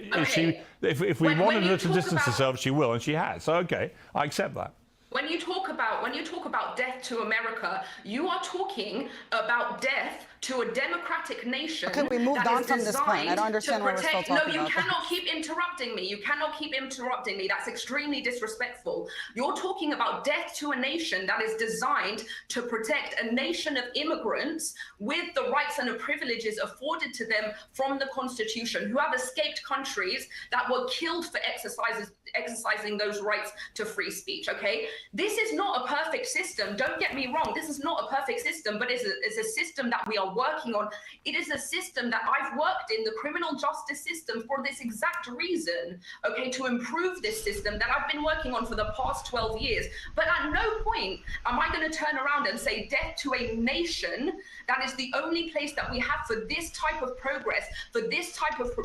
if we wanted her to distance herself, she will, and she has. So, okay, I accept that. When you talk about death to America, you are talking about death to a democratic nation. Okay, we moved on from this point. I don't understand why we're still talking about No, you cannot keep interrupting me. You cannot keep interrupting me. That's extremely disrespectful. You're talking about death to a nation that is designed to protect a nation of immigrants with the rights and the privileges afforded to them from the Constitution, who have escaped countries that were killed for exercising those rights to free speech, okay? This is not a perfect system. Don't get me wrong. This is not a perfect system, but it's a system that we are working on. It is a system that I've worked in the criminal justice system for this exact reason, okay, to improve this system that I've been working on for the past 12 years. But at no point am I going to turn around and say death to a nation that is the only place that we have for this type of progress, for this type of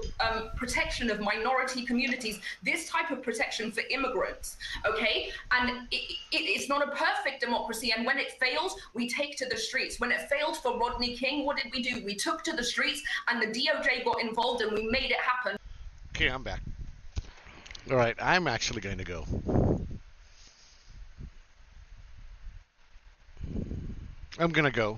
protection of minority communities, this type of protection for immigrants, okay? And it's not a perfect democracy, and when it fails, we take to the streets. When it failed for Rodney King, what did we do? We took to the streets, and the DOJ got involved, and we made it happen. Okay, I'm back. All right, I'm actually going to go. I'm going to go.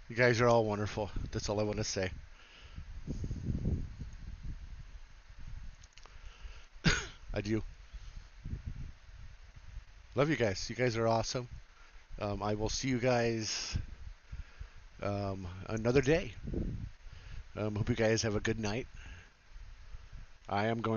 You guys are all wonderful. That's all I want to say. I do. Love you guys. You guys are awesome. I will see you guys another day. Hope you guys have a good night. I am going